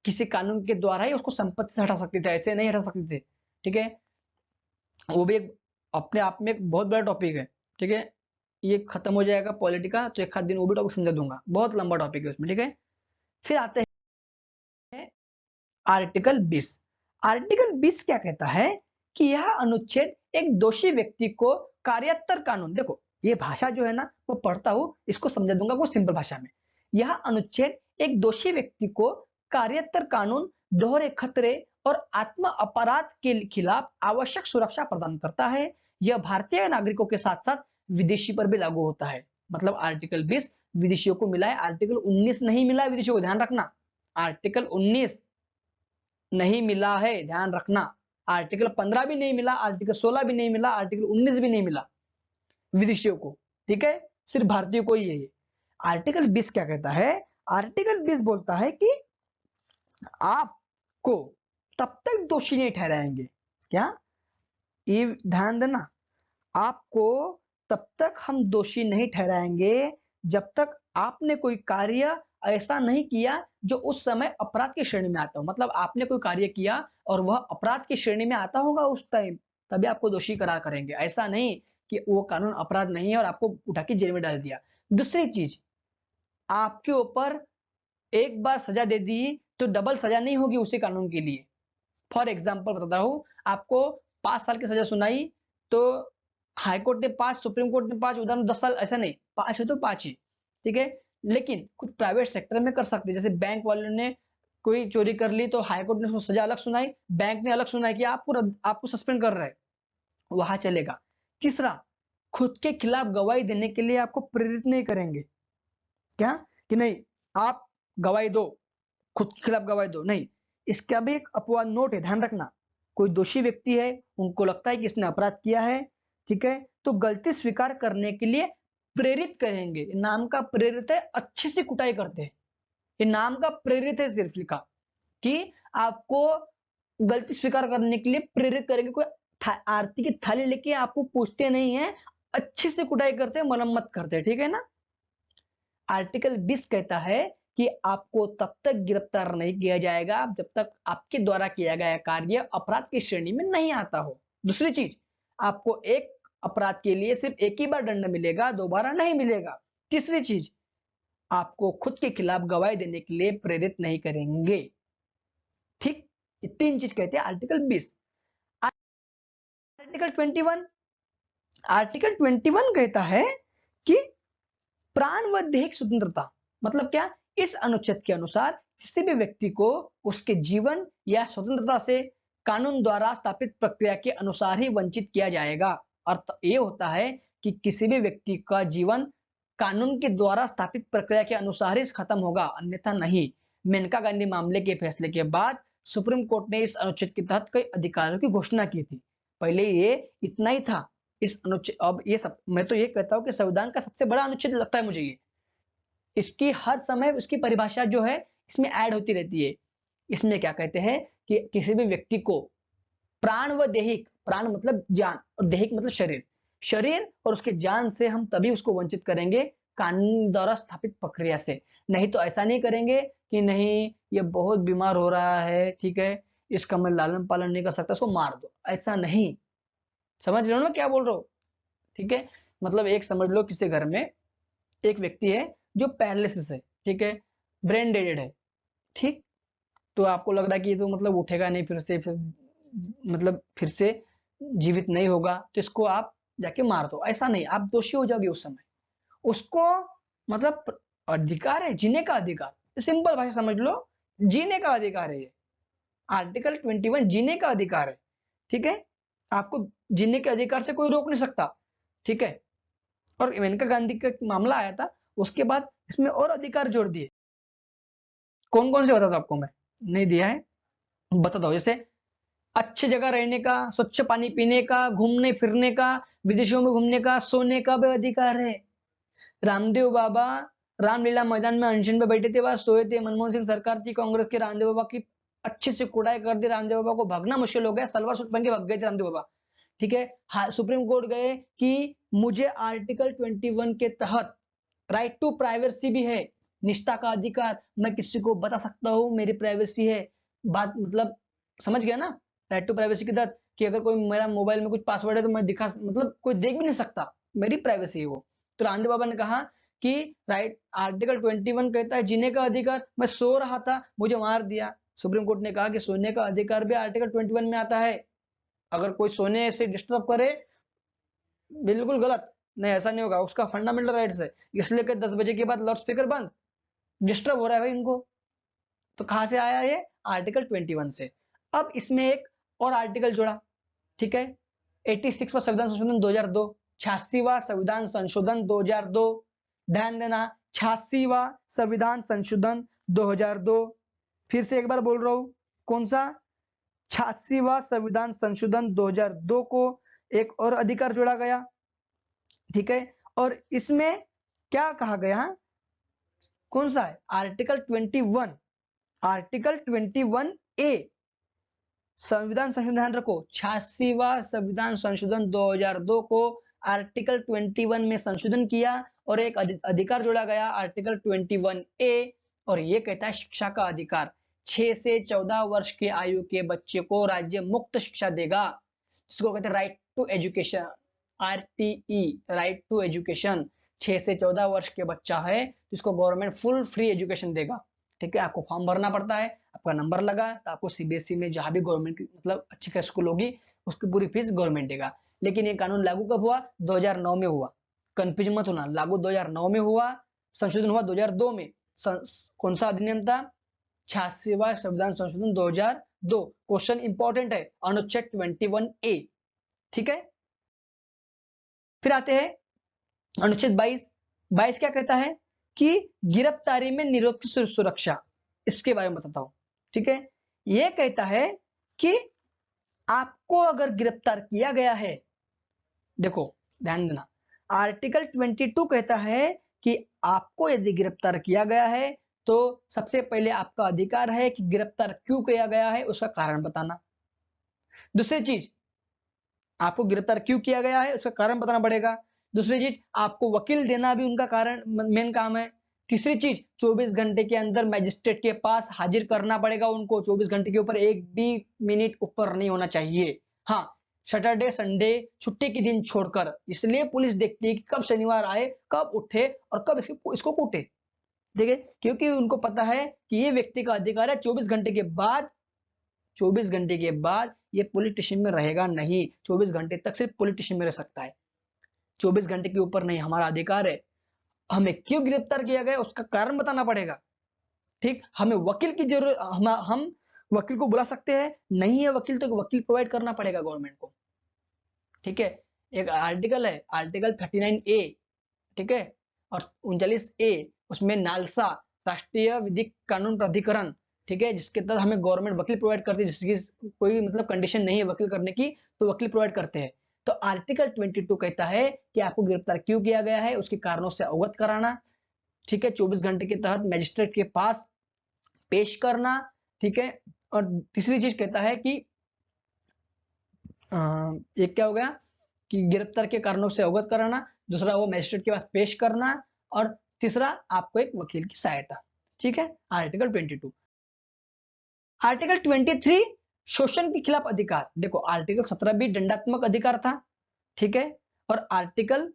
किसी कानून के द्वारा ही उसको संपत्ति से हटा सकते थे, ऐसे नहीं हटा सकते थे, ठीक है। वो भी एक अपने आप में एक बहुत बड़ा टॉपिक है, ठीक है। ये खत्म हो जाएगा पॉलिटी का तो एक आध दिन वो भी टॉपिक समझा दूंगा, बहुत लंबा टॉपिक है उसमें, ठीक है। फिर आते हैं आर्टिकल 20। आर्टिकल 20 क्या कहता है कि यह अनुच्छेद एक दोषी व्यक्ति को कार्यात्तर कानून, देखो ये भाषा जो है ना वो पढ़ता हूं, इसको समझा दूंगा वो सिंपल भाषा में। यह अनुच्छेद एक दोषी व्यक्ति को कार्यात्तर कानून, दोहरे खतरे और आत्म अपराध के खिलाफ आवश्यक सुरक्षा प्रदान करता है। यह भारतीय नागरिकों के साथ साथ विदेशी पर भी लागू होता है। मतलब आर्टिकल 20 विदेशियों को मिला है, आर्टिकल 19 नहीं मिला है विदेशियों को, ध्यान रखना। आर्टिकल 19 नहीं मिला है, ध्यान रखना। आर्टिकल 15 भी नहीं मिला, आर्टिकल 16 भी नहीं मिला, आर्टिकल 19 भी नहीं मिला विदेशियों को, ठीक है, सिर्फ भारतीयों को ही है ये। आर्टिकल 20 क्या कहता है? आर्टिकल 20 बोलता है कि आपको तब तक दोषी नहीं ठहराएंगे, क्या, ये ध्यान देना, आपको तब तक हम दोषी नहीं ठहराएंगे जब तक आपने कोई कार्य ऐसा नहीं किया जो उस समय अपराध की श्रेणी में आता हो। मतलब आपने कोई कार्य किया और वह अपराध की श्रेणी में आता होगा उस टाइम, तभी आपको दोषी करार करेंगे। ऐसा नहीं कि वो कानून अपराध नहीं है और आपको उठा के जेल में डाल दिया। दूसरी चीज, आपके ऊपर एक बार सजा दे दी तो डबल सजा नहीं होगी उसी कानून के लिए। फॉर एग्जाम्पल बताता हूं, आपको 5 साल की सजा सुनाई तो हाईकोर्ट ने 5, सुप्रीम कोर्ट ने 5, उदाहरण 10 साल, ऐसा नहीं, 5 है तो 5 ही, ठीक है। लेकिन कुछ प्राइवेट सेक्टर में कर सकते, जैसे बैंक वालों ने कोई चोरी कर ली तो हाईकोर्ट ने उसको सजा अलग सुनाई, बैंक ने अलग सुनाई कि आपको सस्पेंड कर रहा है, वहां चलेगा। तीसरा, खुद के खिलाफ गवाही देने के लिए आपको प्रेरित नहीं करेंगे, क्या, कि नहीं आप गवाही दो, खुद के खिलाफ गवाही दो, नहीं। इसका भी एक अपवाद नोट है, ध्यान रखना। कोई दोषी व्यक्ति है, उनको लगता है कि इसने अपराध किया है, ठीक है, तो गलती स्वीकार करने के लिए प्रेरित करेंगे। नाम का प्रेरित है, अच्छे से कुटाई करते हैं, ये नाम का प्रेरित है सिर्फ लिखा कि आपको गलती स्वीकार करने के लिए प्रेरित करेंगे। कोई आरती की थाली लेके आपको पूछते नहीं है, अच्छे से कुटाई करते हैं, मरम्मत करते हैं, ठीक है ना। आर्टिकल 20 कहता है कि आपको तब तक गिरफ्तार नहीं किया जाएगा जब तक आपके द्वारा किया गया कार्य अपराध की श्रेणी में नहीं आता हो। दूसरी चीज, आपको एक अपराध के लिए सिर्फ एक ही बार दंड मिलेगा, दोबारा नहीं मिलेगा। तीसरी चीज, आपको खुद के खिलाफ गवाही देने के लिए प्रेरित नहीं करेंगे, ठीक। ये 3 चीज कहते हैं आर्टिकल 20। आर्टिकल 21, आर्टिकल 21 कहता है कि प्राण व देह की स्वतंत्रता, मतलब क्या, इस अनुच्छेद के अनुसार किसी भी व्यक्ति को उसके जीवन या स्वतंत्रता से कानून द्वारा स्थापित प्रक्रिया के अनुसार ही वंचित किया जाएगा। अर्थ ये होता है कि किसी भी व्यक्ति का जीवन कानून के द्वारा स्थापित प्रक्रिया के अनुसार ही खत्म होगा, अन्यथा नहीं। मेनका गांधी मामले के फैसले के बाद सुप्रीम कोर्ट ने इस अनुच्छेद के तहत कई अधिकारों की घोषणा की थी। पहले ये इतना ही था इस अनुच्छेद, अब ये सब, मैं तो ये कहता हूं कि संविधान का सबसे बड़ा अनुच्छेद लगता है मुझे ये। इसकी हर समय इसकी परिभाषा जो है इसमें ऐड होती रहती है। इसमें क्या कहते हैं कि किसी भी व्यक्ति को प्राण व देहिक, प्राण मतलब जान और देहिक मतलब शरीर, शरीर और उसके जान से हम तभी उसको वंचित करेंगे कानून द्वारा स्थापित प्रक्रिया से। नहीं तो ऐसा नहीं करेंगे कि नहीं ये बहुत बीमार हो रहा है, ठीक है, इसका मैं लालन पालन नहीं कर सकता, इसको मार दो, ऐसा नहीं। समझ रहे हो ना क्या बोल रहा हूँ? ठीक है, मतलब एक समझ लो किसी घर में एक व्यक्ति है जो पैरालिसिस है, ठीक है, ब्रेन डेडेड है, ठीक, तो आपको लग रहा है कि ये तो मतलब उठेगा नहीं फिर से, फिर मतलब फिर से जीवित नहीं होगा, तो इसको आप जाके मार दो, ऐसा नहीं, आप दोषी हो जाओगे उस समय। उसको मतलब अधिकार है, जीने का अधिकार, सिंपल भाषा समझ लो, जीने का अधिकार है ये। आर्टिकल 21 जीने का अधिकार है, ठीक है, आपको जीने के अधिकार से कोई रोक नहीं सकता, ठीक है। और मेनका गांधी का मामला आया था, उसके बाद इसमें और अधिकार जोड़ दिए। कौन कौन से बता दो आपको, मैं नहीं दिया है, बता दो। जैसे अच्छी जगह रहने का, स्वच्छ पानी पीने का, घूमने फिरने का, विदेशों में घूमने का, सोने का भी अधिकार है। रामदेव बाबा रामलीला मैदान में अनशन पे बैठे थे, वहां सोए थे, मनमोहन सिंह सरकार थी कांग्रेस के, रामदेव बाबा की अच्छे से कुड़ाई कर दी, रामदेव बाबा को भागना मुश्किल हो गया, सलवार सूट पहन के भाग गए थे रामदेव बाबा, ठीक है। सुप्रीम कोर्ट गए कि मुझे आर्टिकल 21 के तहत राइट टू प्राइवेसी भी है, निष्ठा का अधिकार, मैं किसी को बता सकता हूँ, मेरी प्राइवेसी है, बात मतलब समझ गया ना, राइट टू प्राइवेसी के तहत कि अगर कोई मेरा मोबाइल में कुछ पासवर्ड है तो मैं दिखा, मतलब कोई देख भी नहीं सकता, मेरी प्राइवेसी है वो। तो रामदेव बाबा ने कहा कि राइट आर्टिकल 21 कहता है जीने का अधिकार, मैं सो रहा था मुझे मार दिया, सुप्रीम कोर्ट ने कहा कि सोने का अधिकार भी आर्टिकल 21 में आता है, अगर कोई सोने से डिस्टर्ब करे बिल्कुल गलत, नहीं ऐसा नहीं होगा, उसका फंडामेंटल राइट्स है, इसलिए कि 10 बजे के बाद लाउड स्पीकर बंद, डिस्टर्ब हो रहा है भाई इनको। तो कहां से आया ये? आर्टिकल 21 से। अब इसमें एक और आर्टिकल जोड़ा, ठीक है, 86वां संविधान संशोधन 2002, 86वां संविधान संशोधन 2002, ध्यान देना, 86वां संविधान संशोधन 2002, फिर से एक बार बोल रहा हूं, कौन सा? 86वां संविधान संशोधन 2002 को एक और अधिकार जोड़ा गया, ठीक है। और इसमें क्या कहा गया, कौन सा है? आर्टिकल 21, आर्टिकल 21 ए संविधान संशोधन, ध्यान रखो, 86वां संविधान संशोधन 2002 को आर्टिकल 21 में संशोधन किया और एक अधिकार जोड़ा गया आर्टिकल 21 ए, और ये कहता है शिक्षा का अधिकार, 6 से 14 वर्ष की आयु के बच्चे को राज्य मुक्त शिक्षा देगा, जिसको कहते हैं right to education, RTE, right to education. 6 से 14 वर्ष के बच्चा है जिसको गवर्नमेंट फुल फ्री एजुकेशन देगा, ठीक है। आपको फॉर्म भरना पड़ता है, आपका नंबर लगा तो आपको सीबीएसई में जहां भी गवर्नमेंट की मतलब अच्छी खासी स्कूल होगी उसकी पूरी फीस गवर्नमेंट देगा। लेकिन ये कानून लागू कब हुआ? 2009 में हुआ, कंफ्यूजन मत होना, लागू 2009 में हुआ, संशोधन हुआ 2002 में। कौन सा अधिनियम था? 86वां संविधान संशोधन 2002। क्वेश्चन इंपॉर्टेंट है, अनुच्छेद 21 ए, ठीक है। फिर आते हैं अनुच्छेद 22। 22 क्या कहता है कि गिरफ्तारी में निरुक्त सुरक्षा, इसके बारे में बताता हूं, ठीक है। यह कहता है कि आपको अगर गिरफ्तार किया गया है, देखो ध्यान देना, आर्टिकल 22 कहता है कि आपको यदि गिरफ्तार किया गया है तो सबसे पहले आपका अधिकार है कि गिरफ्तार क्यों किया गया है उसका कारण बताना। दूसरी चीज, आपको गिरफ्तार क्यों किया गया है उसका कारण बताना पड़ेगा। दूसरी चीज, आपको वकील देना भी उनका कारण मेन काम है। तीसरी चीज, 24 घंटे के अंदर मैजिस्ट्रेट के पास हाजिर करना पड़ेगा उनको, 24 घंटे के ऊपर एक भी मिनट ऊपर नहीं होना चाहिए। हाँ, सैटरडे संडे छुट्टी के दिन छोड़कर, इसलिए पुलिस देखती है कि कब शनिवार आए, कब उठे और कब इसको कूटे, ठीक है, क्योंकि उनको पता है कि ये व्यक्ति का अधिकार है 24 घंटे के बाद, 24 घंटे के बाद ये पुलिस स्टेशन में रहेगा नहीं, 24 घंटे तक सिर्फ पुलिस स्टेशन में रह सकता है, 24 घंटे के ऊपर नहीं, हमारा अधिकार है। हमें क्यों गिरफ्तार किया गया उसका कारण बताना पड़ेगा, ठीक। हमें वकील की जरूरत, हम वकील को बुला सकते हैं, नहीं है वकील तो वकील प्रोवाइड करना पड़ेगा गवर्नमेंट को, ठीक है। एक आर्टिकल है आर्टिकल 39 ए, ठीक है, और 39 ए, उसमें नालसा राष्ट्रीय विधिक कानून प्राधिकरण, ठीक है, जिसके तहत हमें गवर्नमेंट वकील प्रोवाइड करती है, जिसकी कोई मतलब कंडीशन नहीं है वकील करने की तो वकील प्रोवाइड करते हैं। तो आर्टिकल 22 कहता है कि आपको गिरफ्तार क्यों किया गया है उसके कारणों से अवगत कराना, ठीक है, 24 घंटे के तहत मैजिस्ट्रेट के पास पेश करना, ठीक है, और तीसरी चीज कहता है कि एक क्या हो गया कि गिरफ्तार के कारणों से अवगत कराना, दूसरा वो मजिस्ट्रेट के पास पेश करना, और तीसरा आपको एक वकील की सहायता। ठीक है, आर्टिकल 22। आर्टिकल 23 शोषण के खिलाफ अधिकार। देखो आर्टिकल 17 भी दंडात्मक अधिकार था, ठीक है, और आर्टिकल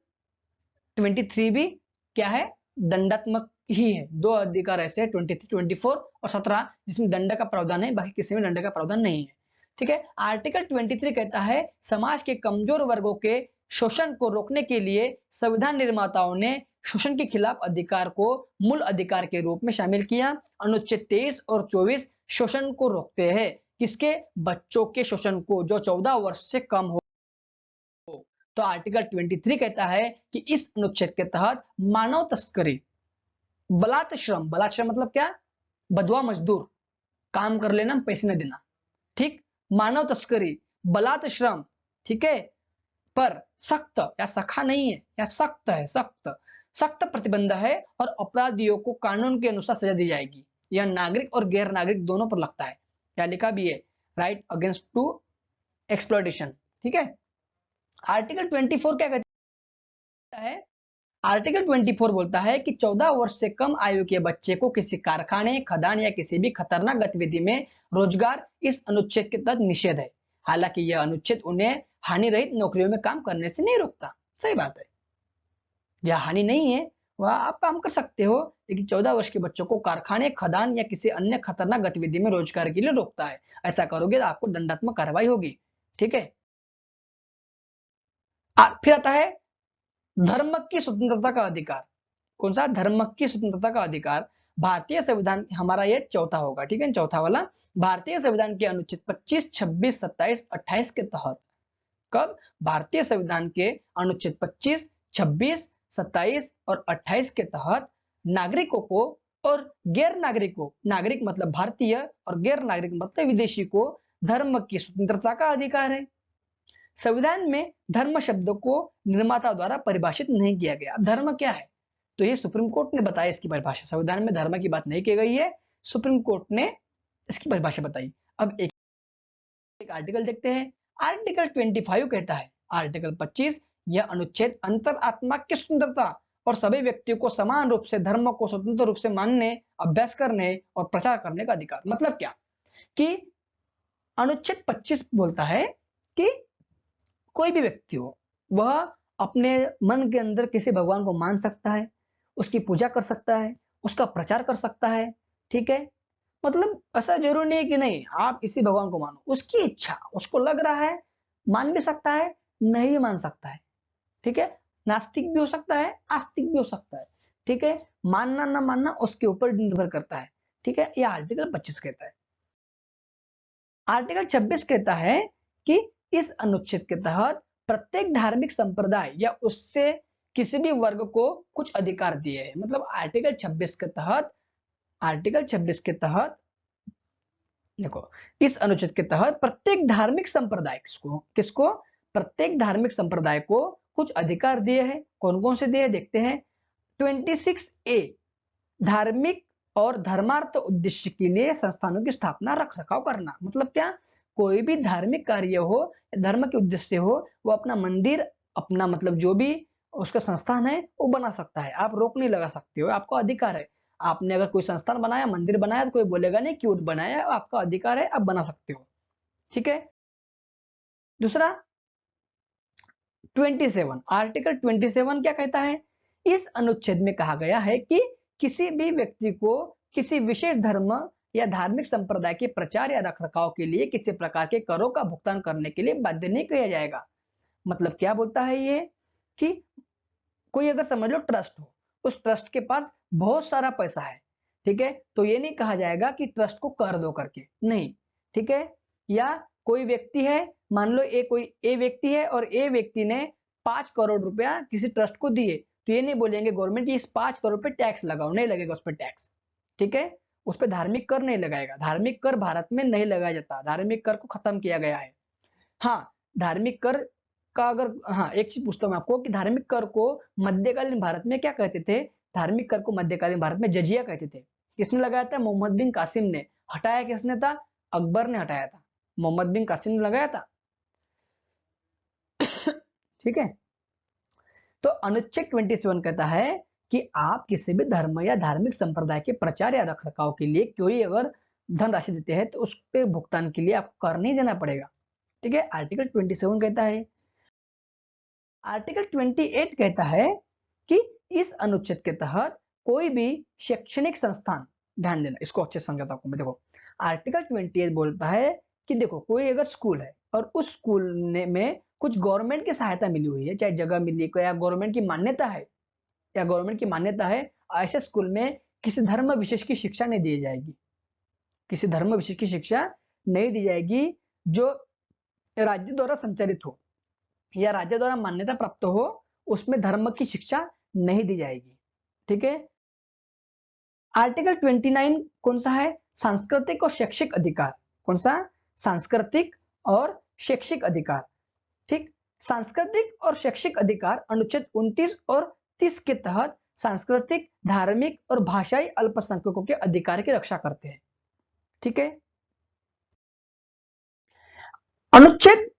23 भी क्या है, दंडात्मक ही है। दो अधिकार ऐसे 23, 24 और 17 जिसमें दंड का प्रावधान है, बाकी किसी में दंड का प्रावधान नहीं है। ठीक है, आर्टिकल 23 कहता है समाज के कमजोर वर्गों के शोषण को रोकने के लिए संविधान निर्माताओं ने शोषण के खिलाफ अधिकार को मूल अधिकार के रूप में शामिल किया। अनुच्छेद 23 और 24 शोषण को रोकते हैं, किसके, बच्चों के शोषण को जो 14 वर्ष से कम हो। तो आर्टिकल 23 कहता है कि इस अनुच्छेद के तहत मानव तस्करी, बलात् श्रम, बलात् श्रम मतलब क्या, बधवा मजदूर, काम कर लेना पैसे न देना, ठीक, मानव तस्करी, बलात् श्रम, ठीक है, पर सख्त या सखा नहीं है, या सख्त है, सख्त सख्त प्रतिबंध है और अपराधियों को कानून के अनुसार सजा दी जाएगी। यह नागरिक और गैर नागरिक दोनों पर लगता है। क्या लिखा भी है, राइट अगेंस्ट टू एक्सप्लॉयटेशन। ठीक है, आर्टिकल 24 क्या कहता है, आर्टिकल 24 बोलता है कि 14 वर्ष से कम आयु के बच्चे को किसी कारखाने, खदान या किसी भी खतरनाक गतिविधि में रोजगार इस अनुच्छेद के तहत निषेध है। हालांकि यह अनुच्छेद उन्हें हानि रहित नौकरियों में काम करने से नहीं रोकता, सही बात है, यह हानि नहीं है, वह आप काम कर सकते हो, लेकिन 14 वर्ष के बच्चों को कारखाने, खदान या किसी अन्य खतरनाक गतिविधि में रोजगार के लिए रोकता है। ऐसा करोगे तो आपको दंडात्मक कार्रवाई होगी। ठीक है, फिर आता है धर्म की स्वतंत्रता का अधिकार। कौन सा, धर्म की स्वतंत्रता का अधिकार। भारतीय संविधान, हमारा ये चौथा होगा, ठीक है, चौथा वाला, भारतीय संविधान के अनुच्छेद 25, 26, 27, 28 के तहत, कब, भारतीय संविधान के अनुच्छेद 25, 26, 27 और 28 के तहत नागरिकों को और गैर नागरिकों, नागरिक मतलब भारतीय और गैर नागरिक मतलब विदेशी को धर्म की स्वतंत्रता का अधिकार है। संविधान में धर्म शब्द को निर्माता द्वारा परिभाषित नहीं किया गया। धर्म क्या है, तो ये सुप्रीम कोर्ट ने बताया इसकी परिभाषा। संविधान में धर्म की बात नहीं की गई है, सुप्रीम कोर्ट ने इसकी परिभाषा बताई। अब एक आर्टिकल देखते हैं। आर्टिकल 25 कहता है, आर्टिकल 25, यह अनुच्छेद अंतरात्मा की स्वतंत्रता और सभी व्यक्तियों को समान रूप से धर्म को स्वतंत्र रूप से मानने, अभ्यास करने और प्रचार करने का अधिकार। मतलब क्या कि अनुच्छेद 25 बोलता है कि कोई भी व्यक्ति हो वह अपने मन के अंदर किसी भगवान को मान सकता है, उसकी पूजा कर सकता है, उसका प्रचार कर सकता है। ठीक है, मतलब ऐसा जरूरी नहीं है कि नहीं आप इसी भगवान को मानो, उसकी इच्छा, उसको लग रहा है मान भी सकता है, नहीं भी मान सकता है। ठीक है, नास्तिक भी हो सकता है, आस्तिक भी हो सकता है। ठीक है, मानना ना मानना उसके ऊपर निर्भर करता है। ठीक है, यह आर्टिकल 25 कहता है। आर्टिकल 26 कहता है कि इस अनुच्छेद के तहत प्रत्येक धार्मिक संप्रदाय या उससे किसी भी वर्ग को कुछ अधिकार दिए हैं। मतलब आर्टिकल 26 के तहत, आर्टिकल 26 के तहत देखो, इस अनुच्छेद के तहत प्रत्येक धार्मिक संप्रदाय किसको प्रत्येक धार्मिक संप्रदाय को कुछ अधिकार दिए हैं। कौन कौन से दिए देखते हैं। 26A, धार्मिक और धर्मार्थ उद्देश्य के लिए संस्थानों की स्थापना, रख रखाव करना। मतलब क्या, कोई भी धार्मिक कार्य हो, धर्म के उद्देश्य हो, वो अपना मंदिर, अपना मतलब जो भी उसका संस्थान है वो बना सकता है, आप रोक नहीं लगा सकते हो, आपका अधिकार है। आपने अगर कोई संस्थान बनाया, मंदिर बनाया, तो कोई बोलेगा नहीं क्यों बनाया, आपका अधिकार है, आप बना सकते हो। ठीक है, दूसरा 27, आर्टिकल 27 क्या कहता है, इस अनुच्छेद में कहा गया है कि किसी भी व्यक्ति को किसी विशेष धर्म या धार्मिक संप्रदाय के प्रचार या रखरखाव के लिए किसी प्रकार के करों का भुगतान करने के लिए बाध्य नहीं किया जाएगा। मतलब क्या बोलता है ये कि कोई अगर समझ लो ट्रस्ट हो, उस ट्रस्ट के पास बहुत सारा पैसा है, ठीक है, तो ये नहीं कहा जाएगा कि ट्रस्ट को कर दो करके, नहीं। ठीक है, या कोई व्यक्ति है, मान लो कोई ए व्यक्ति है और ए व्यक्ति ने 5 करोड़ रुपया किसी ट्रस्ट को दिए, तो ये नहीं बोलेंगे गवर्नमेंट इस 5 करोड़ पे टैक्स लगाओ, नहीं लगेगा उस पर टैक्स। ठीक है, उस पर धार्मिक कर नहीं लगाएगा। धार्मिक कर भारत में नहीं लगाया जाता, धार्मिक कर को खत्म किया गया है। हाँ, धार्मिक कर का अगर, हाँ एक चीज पूछता हूँ मैं आपको कि धार्मिक कर को मध्यकालीन भारत में क्या कहते थे। धार्मिक कर को मध्यकालीन भारत में जजिया कहते थे। किसने लगाया था, मोहम्मद बिन कासिम ने। हटाया किसने था, अकबर ने हटाया था, मोहम्मद बिन कासिम ने लगाया था। ठीक है, तो अनुच्छेद 27 कहता है कि आप किसी भी धर्म या धार्मिक संप्रदाय के प्रचार या रखरखाव के लिए कोई अगर धनराशि देते हैं तो उस पे भुगतान के लिए आपको कर नहीं देना पड़ेगा। ठीक है, आर्टिकल 27 कहता है। आर्टिकल 28 कहता है कि इस अनुच्छेद के तहत कोई भी शैक्षणिक संस्थान, ध्यान देना इसको अच्छे से समझाता हूं मैं। देखो आर्टिकल 28 बोलता है कि देखो कोई अगर स्कूल है और उस स्कूल में कुछ गवर्नमेंट की सहायता मिली हुई है, चाहे जगह मिली है या गवर्नमेंट की मान्यता है, ऐसे स्कूल में किसी धर्म विशेष की शिक्षा नहीं दी जाएगी, किसी धर्म विशेष की शिक्षा नहीं दी जाएगी जो राज्य द्वारा संचालित हो या राज्य द्वारा मान्यता प्राप्त हो, उसमें धर्म की शिक्षा नहीं दी जाएगी। ठीक है, आर्टिकल 29 कौन सा है? सांस्कृतिक और शैक्षिक अधिकार। कौन सा? सांस्कृतिक और शैक्षिक अधिकार। ठीक, सांस्कृतिक और शैक्षिक अधिकार अनुच्छेद 29 और 30 के तहत सांस्कृतिक, धार्मिक और भाषाई अल्पसंख्यकों के अधिकार की रक्षा करते हैं। ठीक है, अनुच्छेद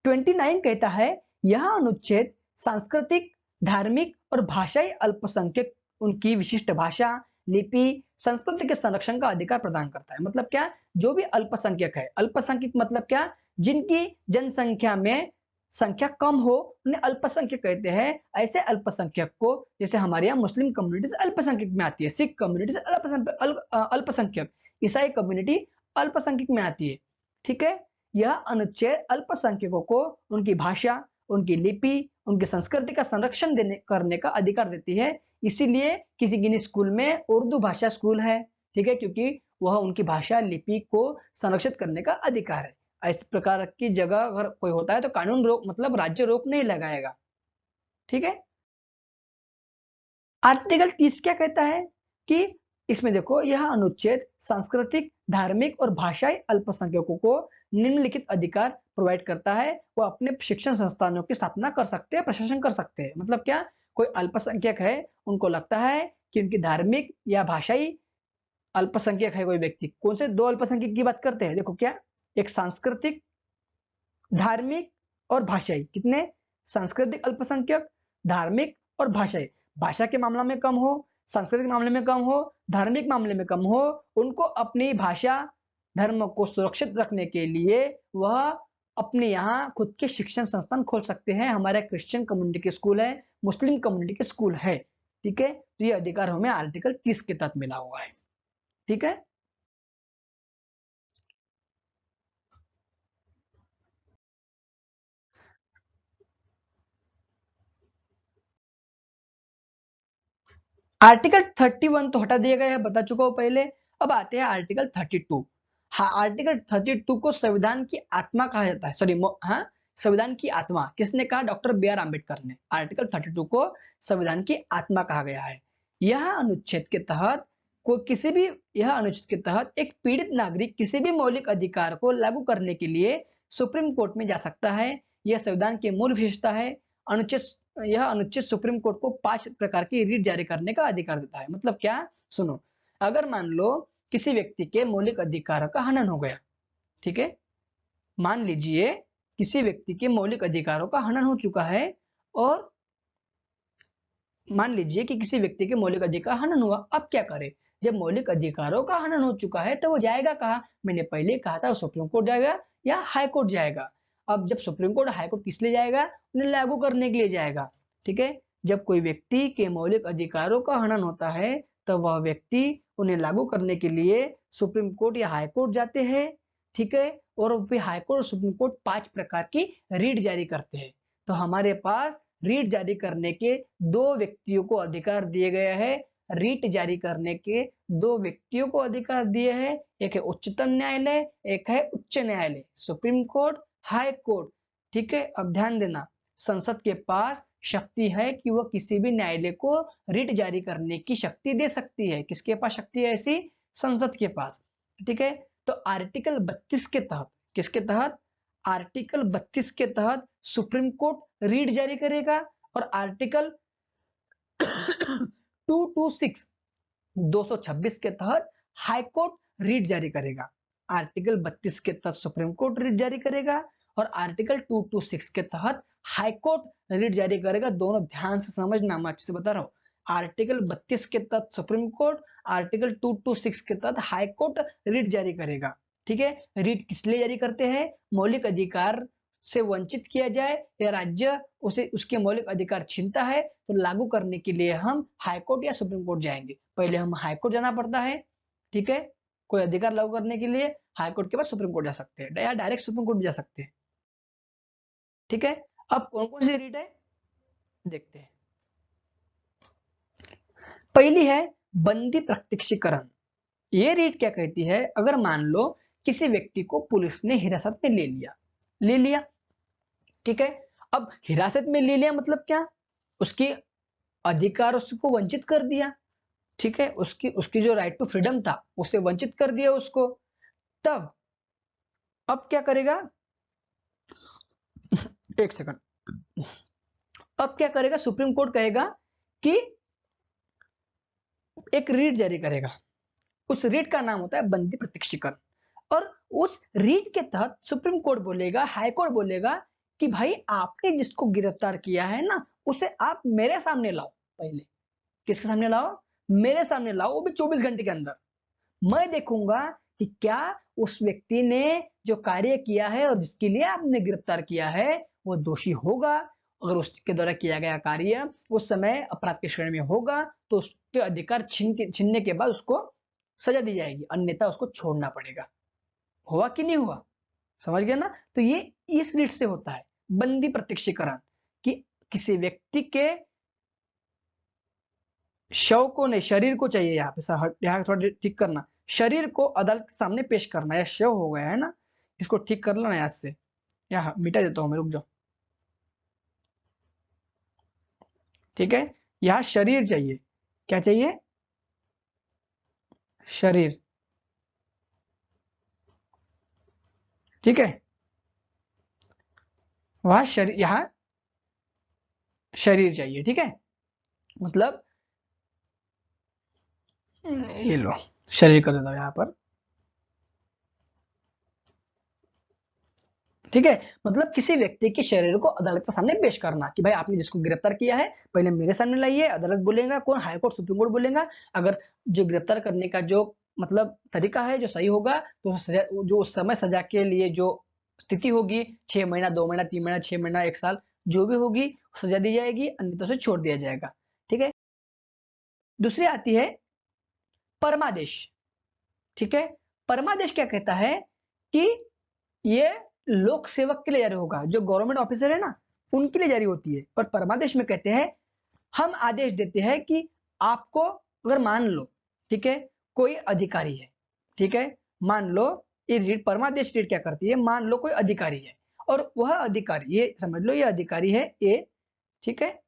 29 कहता है यह अनुच्छेद सांस्कृतिक, धार्मिक और भाषाई अल्पसंख्यक उनकी विशिष्ट भाषा, लिपि, संस्कृति के संरक्षण का अधिकार प्रदान करता है। मतलब क्या? जो भी अल्पसंख्यक है, अल्पसंख्यक मतलब क्या? जिनकी जनसंख्या में संख्या कम हो उन्हें अल्पसंख्यक कहते हैं। ऐसे अल्पसंख्यक को, जैसे हमारे यहाँ मुस्लिम कम्युनिटी अल्पसंख्यक में आती है, सिख कम्युनिटी अल्पसंख्यक, ईसाई कम्युनिटी अल्पसंख्यक में आती है। ठीक है, यह अनुच्छेद अल्पसंख्यकों को उनकी भाषा, उनकी लिपि, उनकी संस्कृति का संरक्षण करने का अधिकार देती है। इसीलिए किसी स्कूल में उर्दू भाषा स्कूल है। ठीक है, क्योंकि वह उनकी भाषा लिपि को संरक्षित करने का अधिकार है। इस प्रकार की जगह अगर कोई होता है तो कानून रोक मतलब राज्य रोक नहीं लगाएगा। ठीक है, आर्टिकल 30 क्या कहता है कि इसमें देखो यह अनुच्छेद सांस्कृतिक, धार्मिक और भाषाई अल्पसंख्यकों को निम्नलिखित अधिकार प्रोवाइड करता है। वो अपने शिक्षण संस्थानों की स्थापना कर सकते हैं, प्रशासन कर सकते हैं। मतलब क्या? कोई अल्पसंख्यक है, उनको लगता है कि उनकी धार्मिक या भाषाई अल्पसंख्यक है कोई व्यक्ति। कौन से दो अल्पसंख्यक की बात करते हैं? देखो क्या, एक सांस्कृतिक, धार्मिक और भाषाई। कितने? सांस्कृतिक अल्पसंख्यक, धार्मिक और भाषाई। भाषा के मामला में कम हो, सांस्कृतिक मामले में कम हो, धार्मिक मामले में कम हो, उनको अपनी भाषा, धर्म को सुरक्षित रखने के लिए वह अपने यहाँ खुद के शिक्षण संस्थान खोल सकते हैं। हमारे क्रिश्चियन कम्युनिटी के स्कूल है, मुस्लिम कम्युनिटी के स्कूल है। ठीक है, तो ये अधिकार हमें आर्टिकल 30 के तहत मिला हुआ है। ठीक है, आर्टिकल 31 तो हटा दिया गया है, बता चुका हूं पहले। अब आते हैं आर्टिकल 32। हाँ, आर्टिकल 32 को संविधान की आत्मा कहा जाता है। सॉरी, हाँ, संविधान की आत्मा किसने कहा? डॉक्टर बी आर अम्बेडकर ने। आर्टिकल 32 को संविधान की आत्मा कहा गया है। यह अनुच्छेद के तहत यह अनुच्छेद के तहत एक पीड़ित नागरिक किसी भी मौलिक अधिकार को लागू करने के लिए सुप्रीम कोर्ट में जा सकता है। यह संविधान की मूल विशेषता है। यह अनुच्छेद सुप्रीम कोर्ट को 5 प्रकार की रीट जारी करने का अधिकार देता है। मतलब क्या? सुनो, अगर मान लो किसी व्यक्ति के मौलिक अधिकार का हनन हो गया। ठीक है, मान लीजिए किसी व्यक्ति के मौलिक अधिकारों का हनन हो चुका है, और मान लीजिए कि किसी व्यक्ति के मौलिक अधिकार हनन हुआ। अब क्या करे? जब मौलिक अधिकारों का हनन हो चुका है तो वो जाएगा कहाँ? मैंने पहले कहा था, सुप्रीम कोर्ट जाएगा या हाई कोर्ट जाएगा। अब जब सुप्रीम कोर्ट हाई कोर्ट किस लिए जाएगा? उन्हें लागू करने के लिए जाएगा। ठीक है, जब कोई व्यक्ति के मौलिक अधिकारों का हनन होता है तो वह व्यक्ति उन्हें लागू करने के लिए सुप्रीम कोर्ट या हाई कोर्ट जाते हैं। ठीक है, और फिर हाई कोर्ट और सुप्रीम कोर्ट 5 प्रकार की रीट जारी करते हैं। तो हमारे पास रीट जारी करने के 2 व्यक्तियों को अधिकार दिए गए हैं। रीट जारी करने के 2 व्यक्तियों को अधिकार दिए हैं, एक है उच्चतम न्यायालय, एक है उच्च न्यायालय, सुप्रीम कोर्ट, हाई कोर्ट। ठीक है, अब ध्यान देना, संसद के पास शक्ति है कि वह किसी भी न्यायालय को रीट जारी करने की शक्ति दे सकती है। किसके पास शक्ति है ऐसी? संसद के पास। ठीक है, तो आर्टिकल 32 के तहत, किसके तहत? आर्टिकल 32 के तहत सुप्रीम कोर्ट रीट जारी करेगा, और आर्टिकल 226 226 के तहत हाई कोर्ट रीट जारी करेगा। आर्टिकल 32 के तहत सुप्रीम कोर्ट रिट जारी करेगा और आर्टिकल 226 के तहत हाई कोर्ट रिट जारी करेगा। दोनों ध्यान से समझना, मैं अच्छे से बता रहा हूँ। आर्टिकल 32 के तहत सुप्रीम कोर्ट, आर्टिकल 226 के तहत हाई कोर्ट रिट जारी करेगा। ठीक है, रिट किस लिए जारी करते हैं? मौलिक अधिकार से वंचित किया जाए या राज्य उसे उसके मौलिक अधिकार छीनता है तो लागू करने के लिए हम हाई कोर्ट या सुप्रीम कोर्ट जाएंगे। पहले हम हाई कोर्ट जाना पड़ता है, ठीक है, कोई अधिकार लागू करने के लिए हाई कोर्ट के बाद सुप्रीम कोर्ट जा सकते हैं या डायरेक्ट सुप्रीम कोर्ट भी जा सकते हैं। ठीक है, अब कौन कौन सी रीट है देखते हैं। पहली है बंदी प्रत्यक्षीकरण। ये रीट क्या कहती है? अगर मान लो किसी व्यक्ति को पुलिस ने हिरासत में ले लिया, ठीक है, अब हिरासत में ले लिया मतलब क्या? उसके अधिकार उसको वंचित कर दिया, ठीक है, उसकी उसकी जो राइट टू फ्रीडम था उससे वंचित कर दिया उसको। तब अब क्या करेगा? एक सेकंड। अब क्या करेगा? सुप्रीम कोर्ट कहेगा कि एक रीट जारी करेगा। उस रीट का नाम होता है बंदी प्रत्यक्षीकरण। और उस रीट के तहत सुप्रीम कोर्ट बोलेगा, हाई कोर्ट बोलेगा कि भाई आपने जिसको गिरफ्तार किया है ना, उसे आप मेरे सामने लाओ। पहले किसके सामने लाओ? मेरे सामने लाओ, वो भी 24 घंटे के अंदर। मैं देखूंगा कि क्या उस व्यक्ति ने जो कार्य किया है और जिसके लिए आपने गिरफ्तार किया है वो दोषी होगा। अगर उसके द्वारा किया गया कार्य उस समय अपराध के श्रेणी में होगा तो उसके अधिकार छीनने के बाद उसको सजा दी जाएगी, अन्यथा उसको छोड़ना पड़ेगा। हुआ कि नहीं हुआ? समझ गया ना? तो ये इस रीट से होता है बंदी प्रत्यक्षीकरण, कि किसी व्यक्ति के शव को नहीं, शरीर को चाहिए। यहाँ पे यहाँ थोड़ा ठीक करना, शरीर को अदालत के सामने पेश करना। यह शव हो गया है ना, इसको ठीक कर लेना याद से। यहाँ मिटा देता हूं मैं, रुक जाओ। ठीक है, यहाँ शरीर चाहिए। क्या चाहिए? शरीर। ठीक है, वहां शरीर, यहाँ शरीर चाहिए। ठीक है, मतलब ये लो, शरीर कर देता हूं यहाँ पर। ठीक है, मतलब किसी व्यक्ति के शरीर को अदालत के सामने पेश करना कि भाई आपने जिसको गिरफ्तार किया है पहले मेरे सामने लाइए। अदालत बोलेगा, कौन? हाई कोर्ट, सुप्रीम कोर्ट बोलेगा। अगर जो गिरफ्तार करने का जो मतलब तरीका है जो सही होगा तो सजा, जो उस समय सजा के लिए जो स्थिति होगी, 6 महीना, 2 महीना, 3 महीना, 6 महीना, 1 साल, जो भी होगी सजा दी जाएगी, अन्यथा से छोड़ दिया जाएगा। ठीक है, दूसरी आती है परमादेश। ठीक है, परमादेश क्या कहता है कि ये लोक सेवक के लिए जारी होगा, जो गवर्नमेंट ऑफिसर है ना उनके लिए जारी होती है। और परमादेश में कहते हैं हम आदेश देते हैं कि आपको, अगर मान लो, ठीक है, कोई अधिकारी है, ठीक है, मान लो ये रीट, परमादेश रीट क्या करती है? मान लो कोई अधिकारी है और वह अधिकारी, ये समझ लो ये अधिकारी है ए, ठीक है,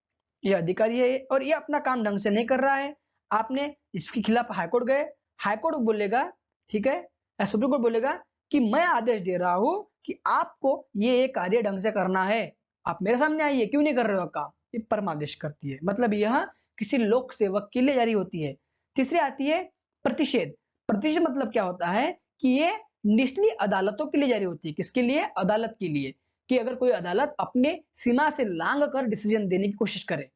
ये अधिकारी है और ये अपना काम ढंग से नहीं कर रहा है। आपने इसके खिलाफ हाईकोर्ट गए, हाईकोर्ट बोलेगा, ठीक है, सुप्रीम कोर्ट बोलेगा कि मैं आदेश दे रहा हूं कि आपको ये कार्य ढंग से करना है, आप मेरे सामने आइए, क्यों नहीं कर रहे हो काम? ये परमादेश करती है, मतलब यह किसी लोक सेवक के लिए जारी होती है। तीसरी आती है प्रतिषेध। प्रतिषेध मतलब क्या होता है कि ये निचली अदालतों के लिए जारी होती है। किसके लिए? अदालत के लिए, कि अगर कोई अदालत अपने सीमा से लांघ कर डिसीजन देने की कोशिश करे,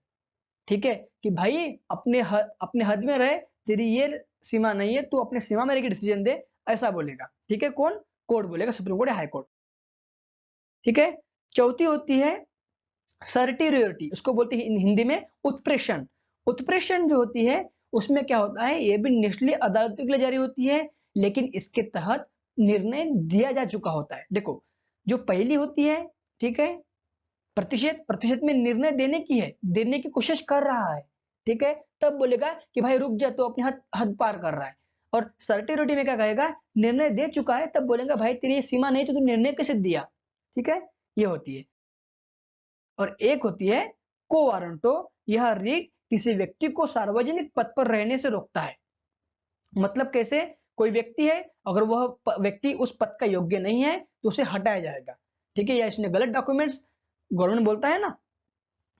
ठीक है, कि भाई अपने हद में रहे, तेरी ये सीमा नहीं है, तू अपने सीमा में रहकर डिसीजन दे, ऐसा बोलेगा। ठीक है, कौन? कोर्ट बोलेगा, सुप्रीम कोर्ट या हाई कोर्ट। ठीक है, चौथी होती है सर्टिरियोरिटी, उसको बोलते हैं हिंदी में उत्प्रेषण। उत्प्रेषण जो होती है उसमें क्या होता है, ये भी निचली अदालतों के लिए जारी होती है, लेकिन इसके तहत निर्णय दिया जा चुका होता है। देखो, जो पहली होती है, ठीक है, प्रतिशत, प्रतिशत में निर्णय देने की है, देने की कोशिश कर रहा है, ठीक है, तब बोलेगा कि भाई रुक जा, तो अपनी हद हद पार कर रहा है। और सर्टिरिटी में क्या कहेगा? निर्णय दे चुका है, तब बोलेगा भाई तेरी ये सीमा नहीं तो तू निर्णय कैसे दिया? ठीक है, ये होती है। और एक होती है को वारंटो। यह रीट किसी व्यक्ति को सार्वजनिक पद पर रहने से रोकता है। मतलब कैसे? कोई व्यक्ति है, अगर वह व्यक्ति उस पद का योग्य नहीं है तो उसे हटाया जाएगा, ठीक है, या इसने गलत डॉक्यूमेंट्स, गवर्नमेंट बोलता है ना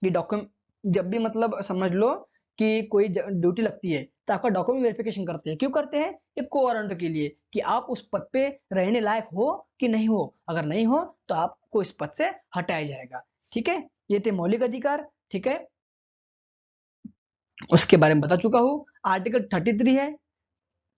कि डॉक्यूमेंट जब भी, मतलब समझ लो कि कोई ड्यूटी लगती है तो आपका डॉक्यूमेंट वेरिफिकेशन करते हैं। क्यों करते हैं? एक कोवारंट के लिए कि आप उस पद पे रहने लायक हो कि नहीं हो। अगर नहीं हो तो आपको इस पद से हटाया जाएगा। ठीक है, ये थे मौलिक अधिकार। ठीक है, उसके बारे में बता चुका हूं। आर्टिकल 33 है।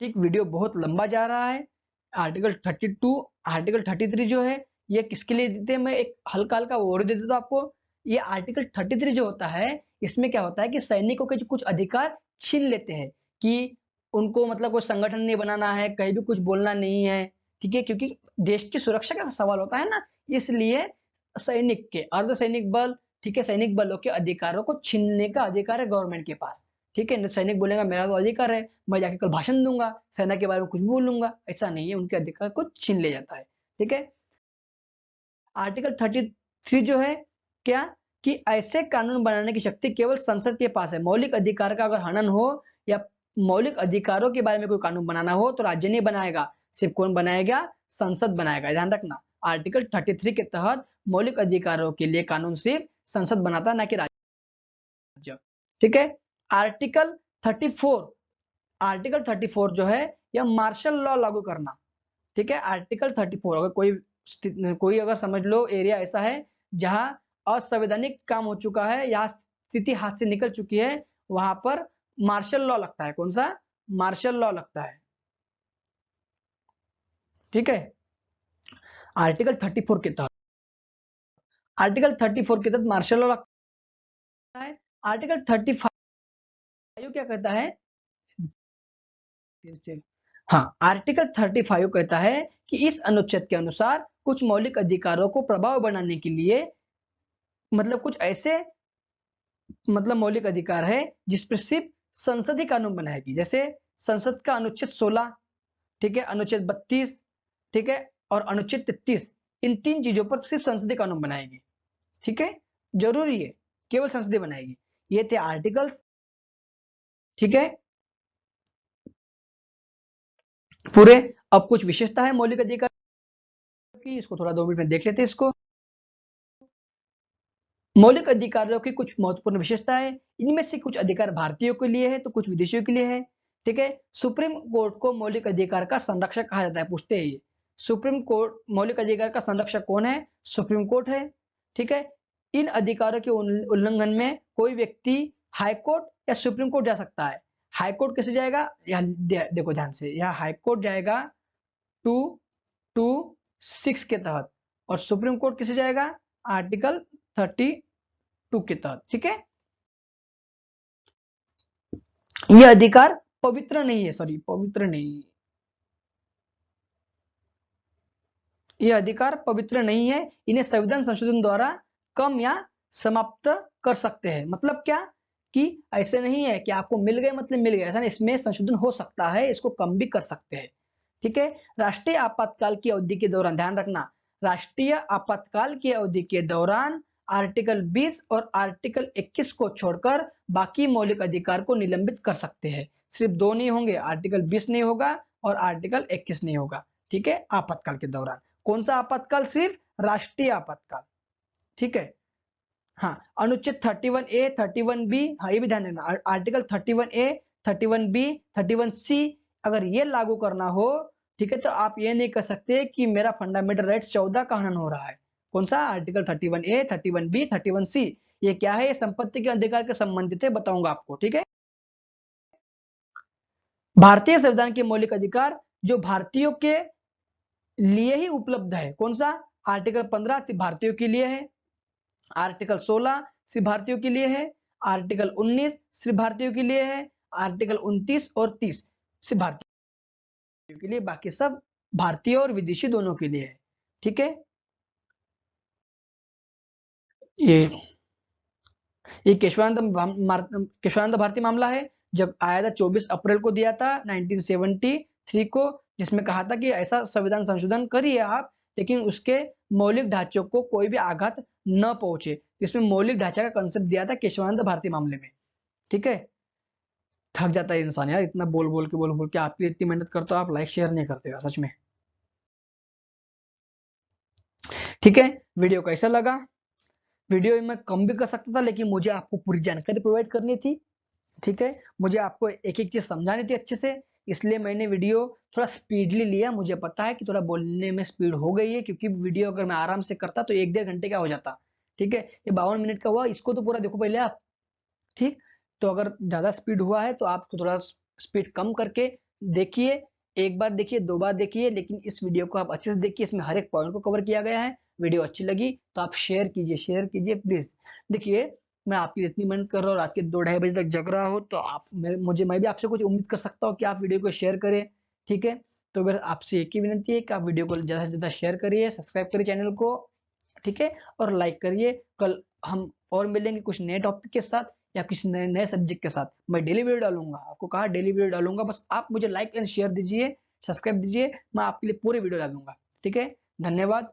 ठीक, वीडियो बहुत लंबा जा रहा है। आर्टिकल 32, आर्टिकल 33 जो है ये किसके लिए देते हैं, मैं एक हल्का हल्का और दे देता हूं आपको। ये आर्टिकल 33 जो होता है, इसमें क्या होता है कि सैनिकों के जो कुछ अधिकार छीन लेते हैं कि उनको मतलब कोई संगठन नहीं बनाना है, कहीं भी कुछ बोलना नहीं है। ठीक है, क्योंकि देश की सुरक्षा का सवाल होता है ना, इसलिए सैनिक के अर्धसैनिक बल, ठीक है, सैनिक बलों के अधिकारों को छीनने का अधिकार है गवर्नमेंट के पास। ठीक है, सैनिक बोलेगा मेरा तो अधिकार है, मैं जाके कल भाषण दूंगा, सेना के बारे में कुछ भी बोलूंगा, ऐसा नहीं है, उनके अधिकार को छीन लिया जाता है। ठीक है, आर्टिकल 33 जो है क्या, कि ऐसे कानून बनाने की शक्ति केवल संसद के पास है। मौलिक अधिकार का अगर हनन हो या मौलिक अधिकारों के बारे में कोई कानून बनाना हो तो राज्य नहीं बनाएगा, सिर्फ कौन बनाएगा? संसद बनाएगा। ध्यान रखना, आर्टिकल 33 के तहत मौलिक अधिकारों के लिए कानून सिर्फ संसद बनाता, ना कि राज्य। ठीक है, आर्टिकल 34, आर्टिकल 34 जो है यह मार्शल लॉ लागू करना। ठीक है, आर्टिकल 34, अगर कोई अगर समझ लो एरिया ऐसा है जहां असंवैधानिक काम हो चुका है या स्थिति हाथ से निकल चुकी है, वहां पर मार्शल लॉ लगता है। कौन सा? मार्शल लॉ लगता है। ठीक है, आर्टिकल 34 के तहत, आर्टिकल 34 के तहत मार्शल लॉ लगता है। आर्टिकल 35 क्या कहता है? फिर से, हाँ, आर्टिकल 35 कहता है कि इस अनुच्छेद के अनुसार कुछ मौलिक अधिकारों को प्रभाव बनाने के लिए, मतलब कुछ ऐसे मतलब मौलिक अधिकार है जिस पर सिर्फ संसद ही कानून बनाएगी। जैसे संसद का अनुच्छेद 16, ठीक है, अनुच्छेद 32, ठीक है, और अनुच्छेद 33, इन तीन चीजों पर सिर्फ संसदीय कानून बनाएगी। ठीक है, जरूरी है, केवल संसदीय बनाएगी। ये थे आर्टिकल्स। ठीक है, पूरे। अब कुछ विशेषता है मौलिक अधिकार की, इसको थोड़ा 2 मिनट में देख लेते हैं इसको। मौलिक अधिकारों की कुछ महत्वपूर्ण विशेषताएं, इनमें से कुछ अधिकार भारतीयों के लिए है तो कुछ विदेशियों के लिए है। ठीक है, सुप्रीम कोर्ट को मौलिक अधिकार का संरक्षक कहा जाता है, पूछते हैं ये। सुप्रीम कोर्ट मौलिक अधिकार का संरक्षक कौन है? सुप्रीम कोर्ट है। ठीक है, इन अधिकारों के उल्लंघन में कोई व्यक्ति हाई कोर्ट या सुप्रीम कोर्ट जा सकता है। हाई कोर्ट कैसे जाएगा? यहाँ देखो ध्यान से, यहाँ हाई कोर्ट जाएगा 226 के तहत, और सुप्रीम कोर्ट किसे जाएगा? आर्टिकल 32 के तहत। ठीक है, यह अधिकार पवित्र नहीं है, सॉरी पवित्र नहीं, यह अधिकार पवित्र नहीं है, इन्हें संविधान संशोधन द्वारा कम या समाप्त कर सकते हैं। मतलब क्या, कि ऐसे नहीं है कि आपको मिल गए मतलब मिल गए, ऐसा नहीं, इसमें संशोधन हो सकता है, इसको कम भी कर सकते हैं। ठीक है, राष्ट्रीय आपातकाल की अवधि के दौरान, ध्यान रखना, राष्ट्रीय आपातकाल की अवधि के दौरान आर्टिकल 20 और आर्टिकल 21 को छोड़कर बाकी मौलिक अधिकार को निलंबित कर सकते हैं। सिर्फ दो नहीं होंगे, आर्टिकल 20 नहीं होगा और आर्टिकल 21 नहीं होगा। ठीक है, आपातकाल के दौरान। कौन सा आपातकाल? सिर्फ राष्ट्रीय आपातकाल। ठीक है, हाँ, अनुच्छेद 31A 31B, हाँ ये भी ध्यान देना, आर्टिकल 31A 31B 31C अगर ये लागू करना हो, ठीक है, तो आप ये नहीं कर सकते कि मेरा फंडामेंटल राइट 14 का हनन हो रहा है। कौन सा? आर्टिकल 31A 31B 31C, ये क्या है? ये संपत्ति के अधिकार के संबंधित है, बताऊंगा आपको। ठीक है, भारतीय संविधान के मौलिक अधिकार जो भारतीयों के लिए ही उपलब्ध है। कौन सा? आर्टिकल 15 सिर्फ भारतीयों के लिए है, आर्टिकल 16 सिर्फ भारतीयों के लिए है, आर्टिकल 19 सिर्फ भारतीयों के लिए है, आर्टिकल 29 और 30 सिर्फ भारतीयों के लिए, बाकी सब भारतीय और विदेशी दोनों के लिए है। ठीक है, ये केशवानंद भारती मामला है, जब आया था 24 अप्रैल को दिया था 1973 को, जिसमें कहा था कि ऐसा संविधान संशोधन करिए आप, लेकिन उसके मौलिक ढांचों को कोई भी आघात न पहुंचे। इसमें मौलिक ढांचा का कंसेप्ट दिया था केशवानंद भारती मामले में। ठीक है, थक जाता है इंसान यार, इतना बोल बोल के आपके लिए इतनी मेहनत करते हो, आप लाइक शेयर नहीं करते हो सच में। ठीक है, वीडियो कैसा लगा? वीडियो में कम भी कर सकता था, लेकिन मुझे आपको पूरी जानकारी प्रोवाइड करनी थी। ठीक है, मुझे आपको एक एक चीज समझानी थी अच्छे से, इसलिए मैंने वीडियो थोड़ा स्पीडली लिया। मुझे पता है कि थोड़ा बोलने में स्पीड हो गई है, क्योंकि वीडियो अगर मैं आराम से करता तो 1-1.5 घंटे का हो जाता। ठीक है, ये 52 मिनट का हुआ, इसको तो पूरा देखो पहले आप। ठीक, तो अगर ज्यादा स्पीड हुआ है तो आप थोड़ा स्पीड कम करके देखिए, एक बार देखिए, 2 बार देखिए, लेकिन इस वीडियो को आप अच्छे से देखिए, इसमें हर एक पॉइंट को कवर किया गया है। वीडियो अच्छी लगी तो आप शेयर कीजिए प्लीज। देखिए, मैं आपकी इतनी मेहनत कर रहा हूँ, रात के 2-2:30 बजे तक जग रहा हूँ, तो आप मैं भी आपसे कुछ उम्मीद कर सकता हूँ कि आप वीडियो को शेयर करें। ठीक है, तो फिर आपसे एक ही विनती है कि आप वीडियो को ज्यादा से ज्यादा शेयर करिए, सब्सक्राइब करिए चैनल को। ठीक है, और लाइक करिए। कल हम और मिलेंगे कुछ नए टॉपिक के साथ या किसी नए नए सब्जेक्ट के साथ। मैं डेली वीडियो डालूंगा, आपको कहा डेली वीडियो डालूंगा, बस आप मुझे लाइक एंड शेयर दीजिए, सब्सक्राइब दीजिए, मैं आपके लिए पूरी वीडियो डालूंगा। ठीक है, धन्यवाद।